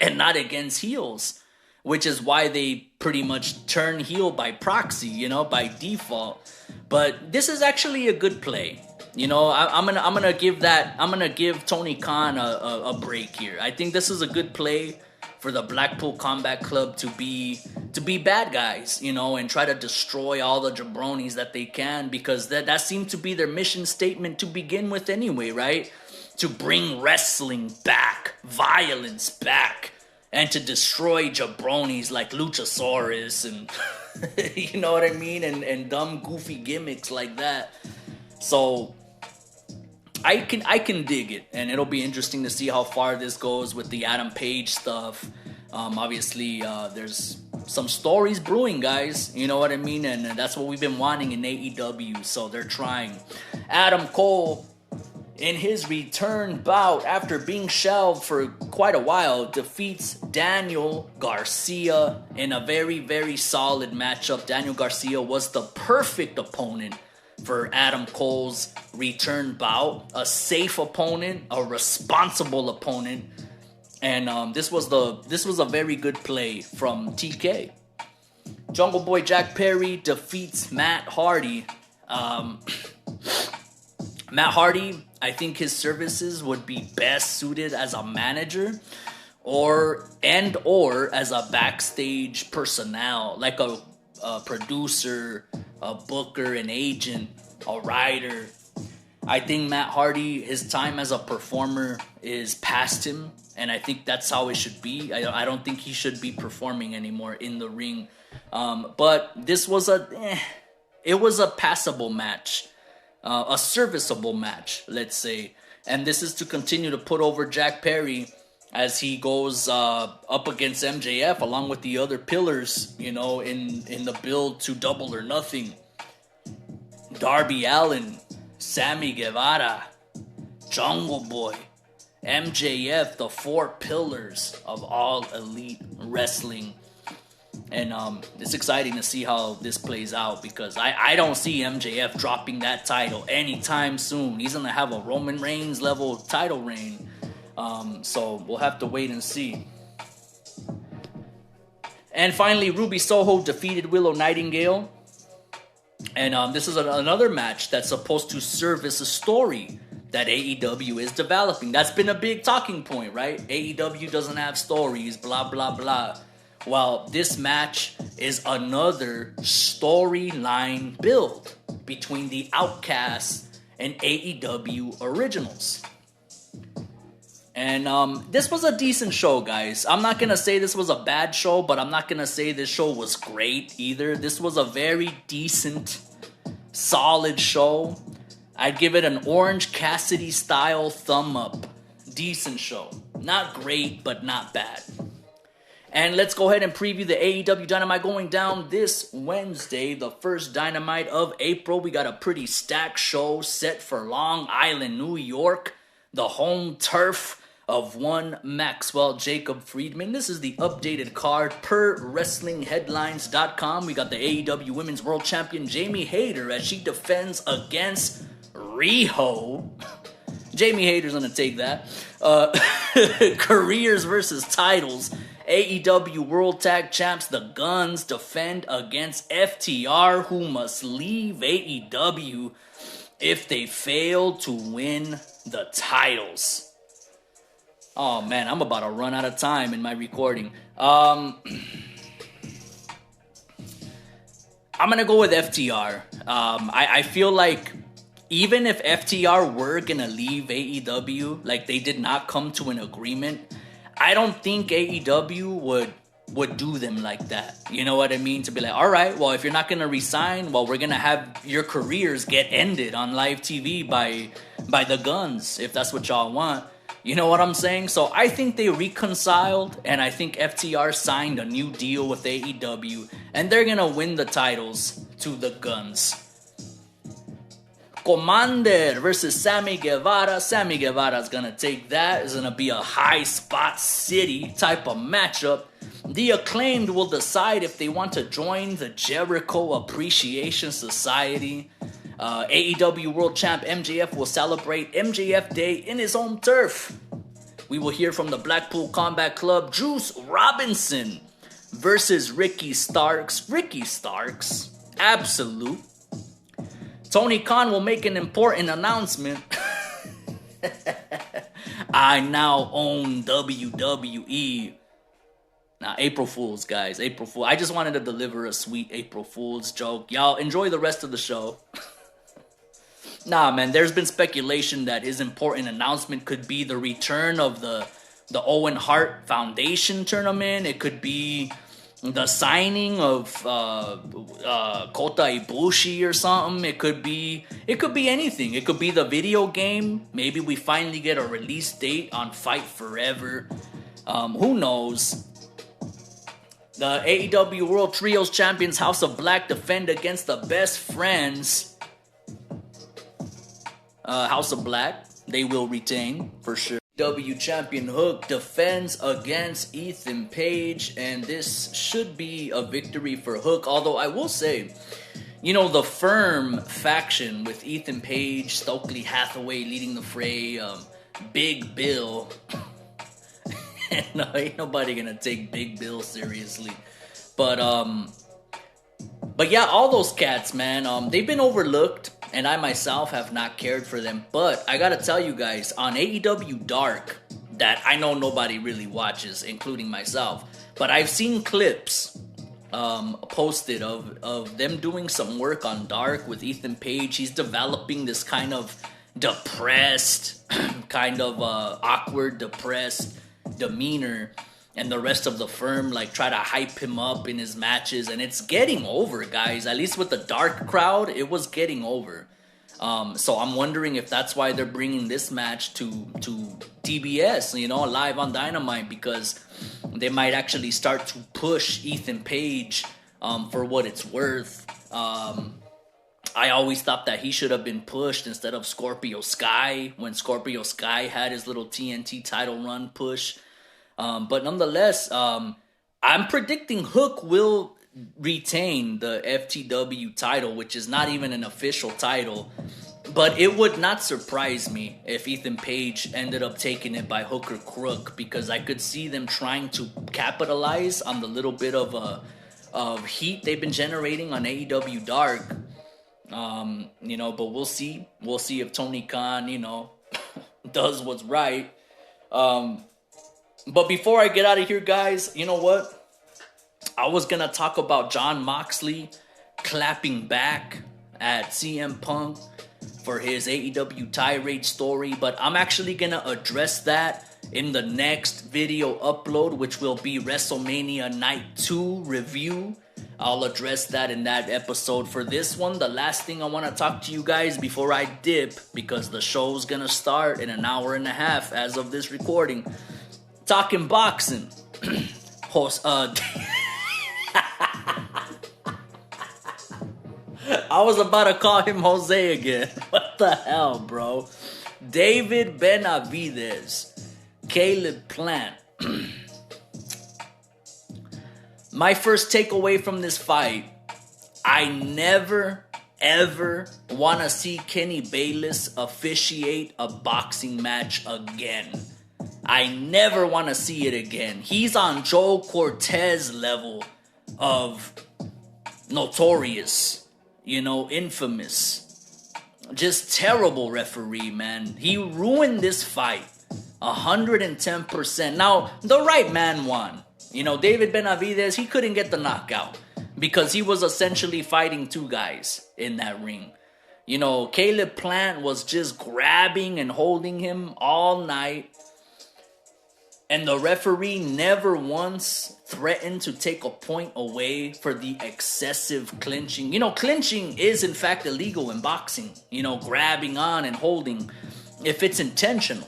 and not against heels. Which is why they pretty much turn heel by proxy, you know, by default. But this is actually a good play. You know, I'm gonna give Tony Khan a break here. I think this is a good play for the Blackpool Combat Club to be bad guys, you know, and try to destroy all the jabronis that they can, because that seemed to be their mission statement to begin with anyway, right? To bring wrestling back, violence back, and to destroy jabronis like Luchasaurus and you know what I mean, and dumb goofy gimmicks like that. So I can dig it, and it'll be interesting to see how far this goes with the Adam Page stuff. Obviously, there's some stories brewing, guys. You know what I mean? And that's what we've been wanting in AEW. So they're trying. Adam Cole, in his return bout after being shelved for quite a while, defeats Daniel Garcia in a very, very solid matchup. Daniel Garcia was the perfect opponent for Adam Cole's return bout. A safe opponent, a responsible opponent. And this was a very good play from TK. Jungle Boy Jack Perry defeats Matt Hardy. Matt Hardy, I think his services would be best suited as a manager or as a backstage personnel, like a producer, a booker, an agent, a writer. I think Matt Hardy, his time as a performer is past him, and I think that's how it should be. I don't think he should be performing anymore in the ring. But this was it was a passable match, a serviceable match, let's say. And this is to continue to put over Jack Perry as he goes up against MJF along with the other pillars, you know, in the build to Double or Nothing. Darby Allin, Sammy Guevara, Jungle Boy, MJF, the four pillars of All Elite Wrestling. And it's exciting to see how this plays out, because I don't see MJF dropping that title anytime soon. He's going to have a Roman Reigns level title reign. So we'll have to wait and see. And finally, Ruby Soho defeated Willow Nightingale. And this is another match that's supposed to serve as a story that AEW is developing. That's been a big talking point, right? AEW doesn't have stories, blah, blah, blah. Well, this match is another storyline build between the Outcasts and AEW Originals. And this was a decent show, guys. I'm not going to say this was a bad show, but I'm not going to say this show was great either. This was a very decent, solid show. I'd give it an Orange Cassidy style thumb up. Decent show. Not great, but not bad. And let's go ahead and preview the AEW Dynamite going down this Wednesday, the first Dynamite of April. We got a pretty stacked show set for Long Island, New York, the home turf of one Maxwell Jacob Friedman. This is the updated card per WrestlingHeadlines.com. We got the AEW Women's World Champion Jamie Hayter as she defends against Riho. Jamie Hayter's gonna take that. Careers versus titles. AEW World Tag Champs, the Guns, defend against FTR, who must leave AEW if they fail to win the titles. Oh man, I'm about to run out of time in my recording. I'm gonna go with FTR. I feel like even if FTR were gonna leave AEW, like they did not come to an agreement, I don't think AEW would do them like that. You know what I mean? To be like, all right, well, if you're not going to resign, well, we're going to have your careers get ended on live TV by the Guns, if that's what y'all want. You know what I'm saying? So I think they reconciled, and I think FTR signed a new deal with AEW, and they're going to win the titles to the Guns. Commander versus Sammy Guevara. Sammy Guevara is going to take that. It's going to be a high spot city type of matchup. The Acclaimed will decide if they want to join the Jericho Appreciation Society. AEW World Champ MJF will celebrate MJF Day in his home turf. We will hear from the Blackpool Combat Club, Juice Robinson versus Ricky Starks. Ricky Starks, absolute. Tony Khan will make an important announcement. I now own WWE. Now, April Fools, guys. April Fools. I just wanted to deliver a sweet April Fools joke. Y'all enjoy the rest of the show. Nah, man, there's been speculation that his important announcement could be the return of the Owen Hart Foundation tournament. It could be the signing of Kota Ibushi or something. It could be anything. It could be the video game. Maybe we finally get a release date on Fight Forever. Who knows? The AEW World Trios Champions House of Black defend against the Best Friends. House of Black, they will retain for sure. W Champion Hook defends against Ethan Page, and this should be a victory for Hook. Although I will say, you know, the Firm faction with Ethan Page, Stokely Hathaway leading the fray, Big Bill. No, ain't nobody gonna take Big Bill seriously. But yeah, all those cats, man, they've been overlooked, and I myself have not cared for them. But I gotta tell you guys, on AEW Dark, that I know nobody really watches, including myself, but I've seen clips posted of them doing some work on Dark with Ethan Page. He's developing this kind of depressed, kind of awkward, depressed demeanor, and the rest of the Firm like try to hype him up in his matches, and it's getting over, guys. At least with the Dark crowd, it was getting over. So I'm wondering if that's why they're bringing this match to TBS, you know, live on Dynamite, because they might actually start to push Ethan Page for what it's worth. I always thought that he should have been pushed instead of Scorpio Sky when Scorpio Sky had his little TNT title run push. But nonetheless, I'm predicting Hook will retain the FTW title, which is not even an official title. But it would not surprise me if Ethan Page ended up taking it by hook or crook, because I could see them trying to capitalize on the little bit of heat they've been generating on AEW Dark. You know, but we'll see. We'll see if Tony Khan, you know, does what's right. But before I get out of here, guys, you know what? I was going to talk about Jon Moxley clapping back at CM Punk for his AEW tirade story, but I'm actually going to address that in the next video upload, which will be Wrestlemania Night 2 review. I'll address that in that episode. For this one, the last thing I want to talk to you guys before I dip, because the show's going to start in an hour and a half as of this recording. Talkin Boxin. I was about to call him Jose again. What the hell, bro? David Benavidez. Caleb Plant. My first takeaway from this fight, I never, ever want to see Kenny Bayless officiate a boxing match again. I never want to see it again. He's on Joe Cortez level of notorious, you know, infamous. Just terrible referee, man. He ruined this fight 110%. Now, the right man won. You know, David Benavidez, he couldn't get the knockout because he was essentially fighting two guys in that ring. You know, Caleb Plant was just grabbing and holding him all night. And the referee never once threatened to take a point away for the excessive clinching. You know, clinching is in fact illegal in boxing. You know, grabbing on and holding, if it's intentional.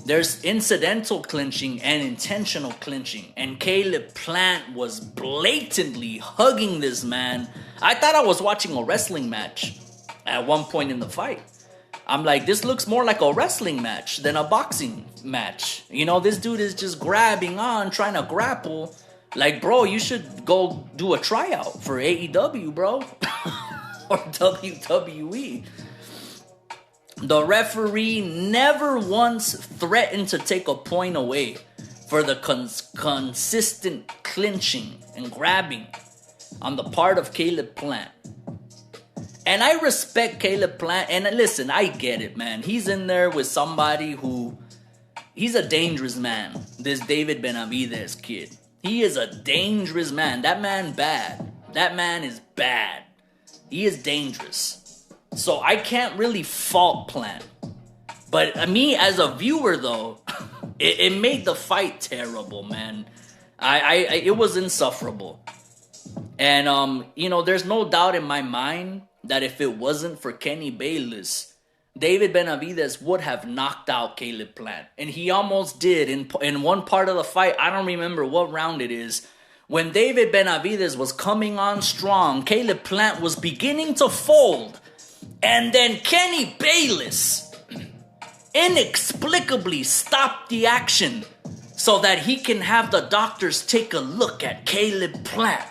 There's incidental clinching and intentional clinching. And Caleb Plant was blatantly hugging this man. I thought I was watching a wrestling match at one point in the fight. I'm like, this looks more like a wrestling match than a boxing match. You know, this dude is just grabbing on, trying to grapple. Like, bro, you should go do a tryout for AEW, bro. Or WWE. The referee never once threatened to take a point away for the consistent clinching and grabbing on the part of Caleb Plant. And I respect Caleb Plant. And listen, I get it, man. He's in there with somebody who... He's a dangerous man. This David Benavidez kid. He is a dangerous man. That man bad. That man is bad. He is dangerous. So I can't really fault Plant. But me as a viewer, though, it made the fight terrible, man. It was insufferable. And, you know, there's no doubt in my mind that if it wasn't for Kenny Bayless, David Benavidez would have knocked out Caleb Plant. And he almost did in one part of the fight. I don't remember what round it is, When David Benavidez was coming on strong, Caleb Plant was beginning to fold. And then Kenny Bayless inexplicably stopped the action so that he can have the doctors take a look at Caleb Plant.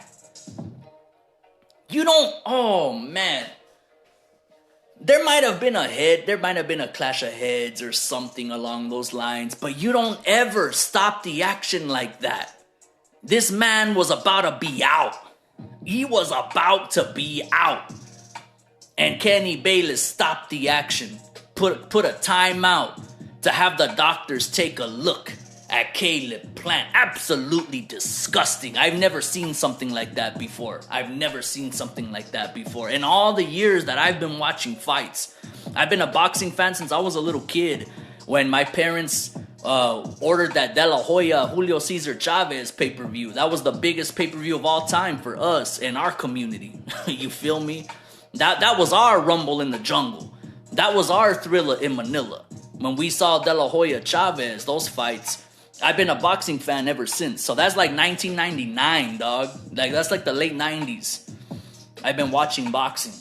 Oh man. There might have been a clash of heads or something along those lines, but you don't ever stop the action like that. This man was about to be out. He was about to be out. And Kenny Bayless stopped the action, put a timeout to have the doctors take a look at Caleb Plant. Absolutely disgusting. I've never seen something like that before. In all the years that I've been watching fights, I've been a boxing fan since I was a little kid. When my parents ordered that De La Hoya Julio Cesar Chavez pay-per-view. That was the biggest pay-per-view of all time for us in our community. You feel me? That was our Rumble in the Jungle. That was our Thriller in Manila. When we saw De La Hoya Chavez, those fights, I've been a boxing fan ever since. So that's like 1999, dog. Like that's like the late 90s. I've been watching boxing.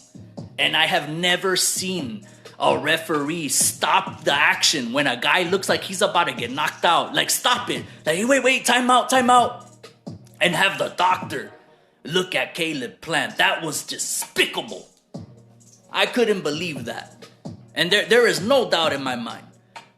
And I have never seen a referee stop the action when a guy looks like he's about to get knocked out. Like, stop it. Like, hey, wait, time out. And have the doctor look at Caleb Plant. That was despicable. I couldn't believe that. And there is no doubt in my mind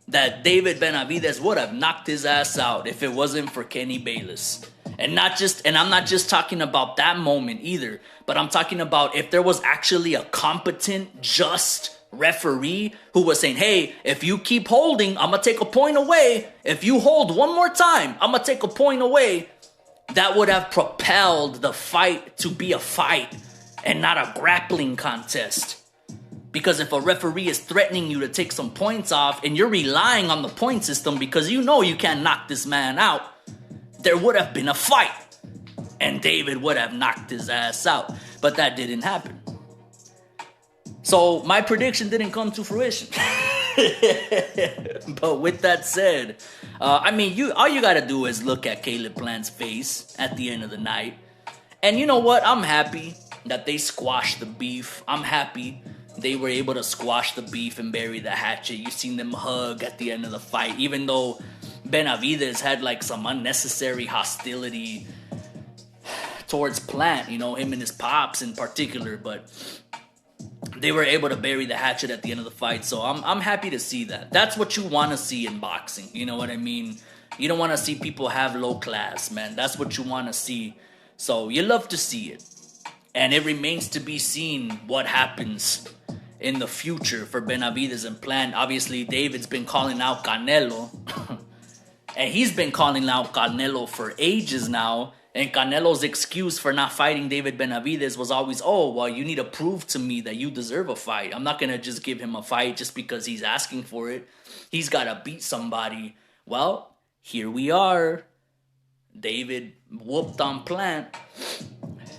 that David Benavidez would have knocked his ass out if it wasn't for Kenny Bayless. And I'm not just talking about that moment either, but I'm talking about if there was actually a competent, just referee who was saying, hey, if you keep holding, I'm going to take a point away. If you hold one more time, I'm going to take a point away. That would have propelled the fight to be a fight and not a grappling contest. Because if a referee is threatening you to take some points off and you're relying on the point system because you know you can't knock this man out, there would have been a fight. And David would have knocked his ass out. But that didn't happen. So my prediction didn't come to fruition. But with that said, all you gotta do is look at Caleb Plant's face at the end of the night. And you know what? I'm happy that they squashed the beef. I'm happy they were able to squash the beef and bury the hatchet. You seen them hug at the end of the fight, even though Benavidez had like some unnecessary hostility towards Plant, you know, him and his pops in particular, but they were able to bury the hatchet at the end of the fight. So I'm happy to see that. That's what you want to see in boxing. You know what I mean? You don't want to see people have low class, man. That's what you want to see. So you love to see it. And it remains to be seen what happens in the future for Benavidez and Plant. Obviously, David's been calling out Canelo. And he's been calling out Canelo for ages now. And Canelo's excuse for not fighting David Benavidez was always, oh, well, you need to prove to me that you deserve a fight. I'm not going to just give him a fight just because he's asking for it. He's got to beat somebody. Well, here we are. David whooped on Plant.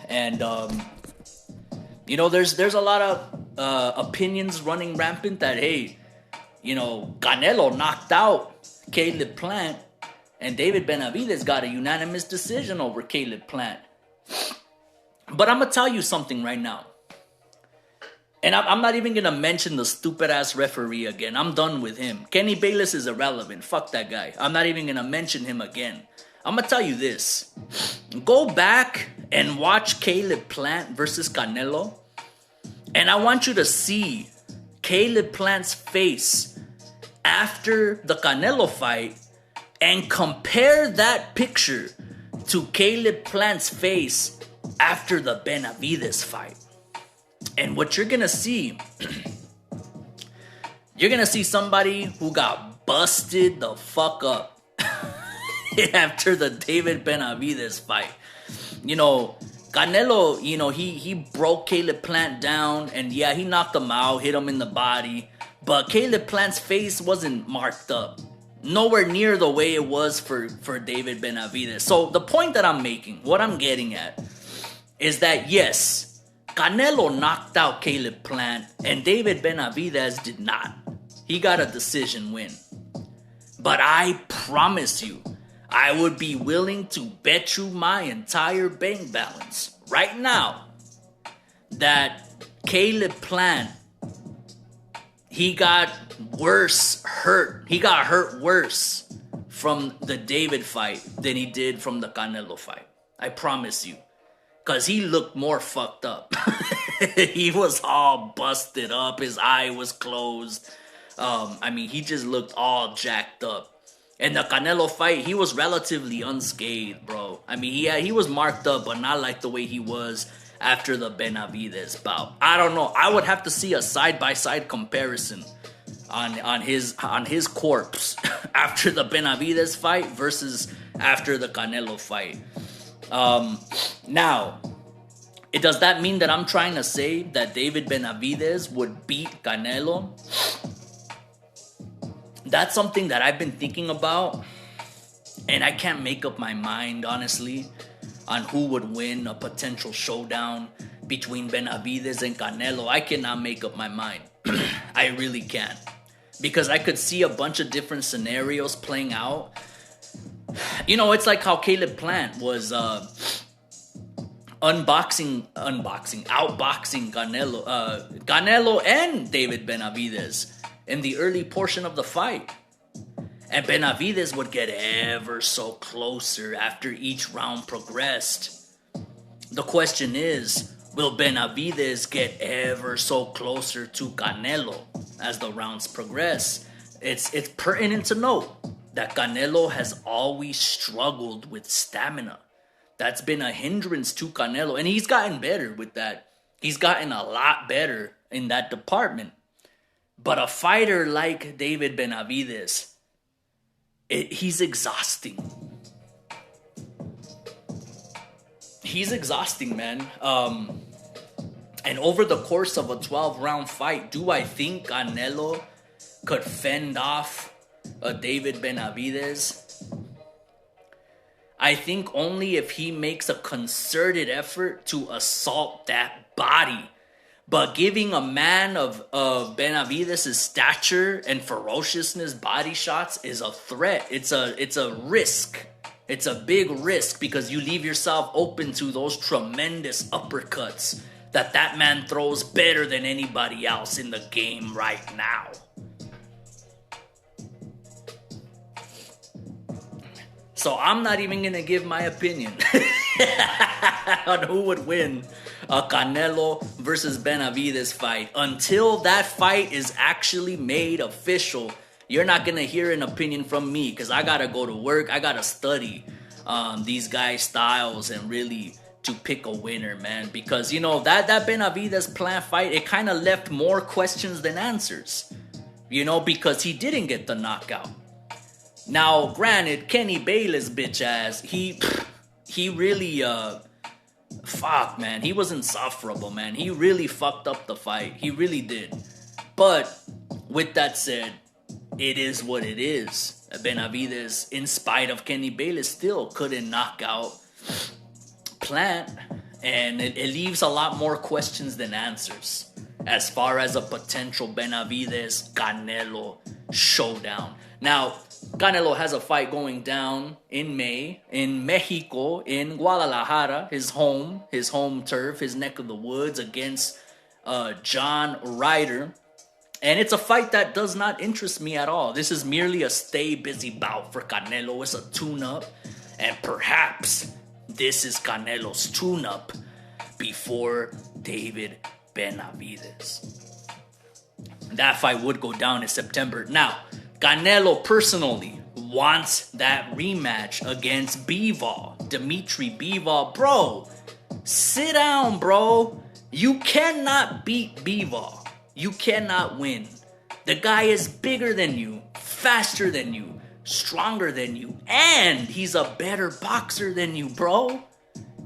And, you know, there's a lot of opinions running rampant that, hey, you know, Canelo knocked out Caleb Plant. And David Benavidez got a unanimous decision over Caleb Plant. But I'm going to tell you something right now. And I'm not even going to mention the stupid-ass referee again. I'm done with him. Kenny Bayless is irrelevant. Fuck that guy. I'm not even going to mention him again. I'm going to tell you this. Go back and watch Caleb Plant versus Canelo. And I want you to see Caleb Plant's face after the Canelo fight. And compare that picture to Caleb Plant's face after the Benavidez fight. And what you're going to see, you're going to see somebody who got busted the fuck up after the David Benavidez fight. You know, Canelo, you know, he broke Caleb Plant down. And yeah, he knocked him out, hit him in the body. But Caleb Plant's face wasn't marked up. Nowhere near the way it was for David Benavidez. So the point that I'm making, what I'm getting at, is that yes, Canelo knocked out Caleb Plant and David Benavidez did not. He got a decision win. But I promise you, I would be willing to bet you my entire bank balance right now that Caleb Plant, he got hurt. He got hurt worse from the David fight than he did from the Canelo fight. I promise you. Because he looked more fucked up. He was all busted up. His eye was closed. He just looked all jacked up. And the Canelo fight, he was relatively unscathed, bro. He was marked up, but not like the way he was after the Benavidez bout. I don't know. I would have to see a side-by-side comparison on his corpse after the Benavidez fight versus after the Canelo fight. Now, does that mean that I'm trying to say that David Benavidez would beat Canelo? That's something that I've been thinking about, and I can't make up my mind, honestly, on who would win a potential showdown between Benavidez and Canelo. I cannot make up my mind. I really can't. Because I could see a bunch of different scenarios playing out. You know, it's like how Caleb Plant was outboxing Canelo and David Benavidez in the early portion of the fight. And Benavidez would get ever so closer after each round progressed. The question is, will Benavidez get ever so closer to Canelo as the rounds progress? It's pertinent to note that Canelo has always struggled with stamina. That's been a hindrance to Canelo, and he's gotten better with that. He's gotten a lot better in that department. But a fighter like David Benavidez, he's exhausting. He's exhausting, man. And over the course of a 12-round fight, do I think Canelo could fend off a David Benavidez? I think only if he makes a concerted effort to assault that body. But giving a man of Benavidez' stature and ferociousness body shots is a threat. It's a risk. It's a big risk because you leave yourself open to those tremendous uppercuts that man throws better than anybody else in the game right now. So I'm not even going to give my opinion on who would win a Canelo versus Benavidez fight. Until that fight is actually made official, you're not going to hear an opinion from me because I got to go to work. I got to study these guys' styles and really to pick a winner, man. Because, you know, that Benavidez Plant fight, it kind of left more questions than answers. You know, because he didn't get the knockout. Now, granted, Kenny Bayless bitch ass, he really, fuck, man. He was insufferable, man. He really fucked up the fight. He really did. But, with that said, it is what it is. Benavidez, in spite of Kenny Bayless, still couldn't knock out Plant. And it leaves a lot more questions than answers as far as a potential Benavidez-Canelo showdown. Now, Canelo has a fight going down in May in Mexico, in Guadalajara, his home turf, his neck of the woods, against John Ryder. And it's a fight that does not interest me at all. This is merely a stay busy bout for Canelo. It's a tune-up. And perhaps this is Canelo's tune-up before David Benavidez. That fight would go down in September. Now, Canelo personally wants that rematch against Bivol, Dimitri Bivol. Bro, sit down, bro. You cannot beat Bivol. You cannot win. The guy is bigger than you, faster than you, stronger than you, and he's a better boxer than you, bro.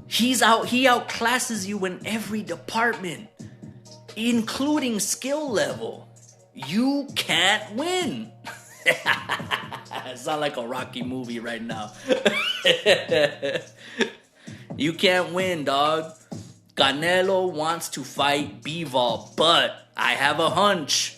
He outclasses you in every department, including skill level. You can't win. It sounds like a Rocky movie right now. You can't win, dog. Canelo wants to fight Bivol, but I have a hunch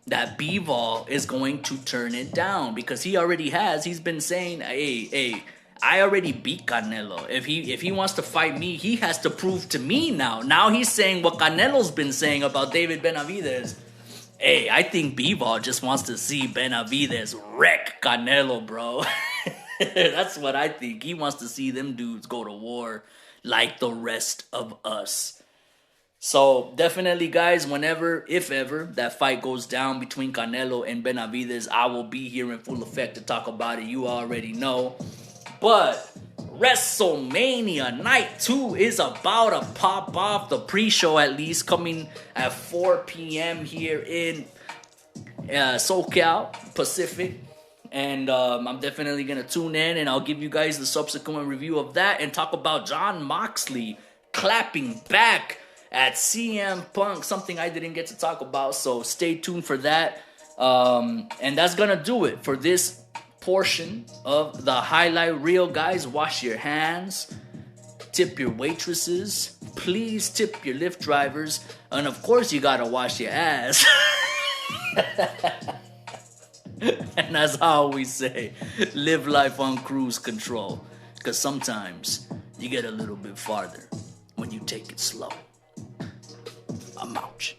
that Bivol is going to turn it down because he already has. He's been saying, hey, I already beat Canelo. If he wants to fight me, he has to prove to me now. Now he's saying what Canelo's been saying about David Benavidez. Hey, I think B-Ball just wants to see Benavidez wreck Canelo, bro. That's what I think. He wants to see them dudes go to war like the rest of us. So definitely, guys, whenever, if ever, that fight goes down between Canelo and Benavidez, I will be here in full effect to talk about it. You already know. But Wrestlemania Night 2 is about to pop off. The pre-show, at least, coming at 4 p.m. here in SoCal, Pacific. And I'm definitely going to tune in, and I'll give you guys the subsequent review of that and talk about Jon Moxley clapping back at CM Punk, something I didn't get to talk about, so stay tuned for that. And that's going to do it for this portion of the highlight reel, guys. Wash your hands, tip your waitresses, please tip your Lyft drivers, and of course you got to wash your ass. And as I always say, live life on cruise control, because sometimes you get a little bit farther when you take it slow. I'm out.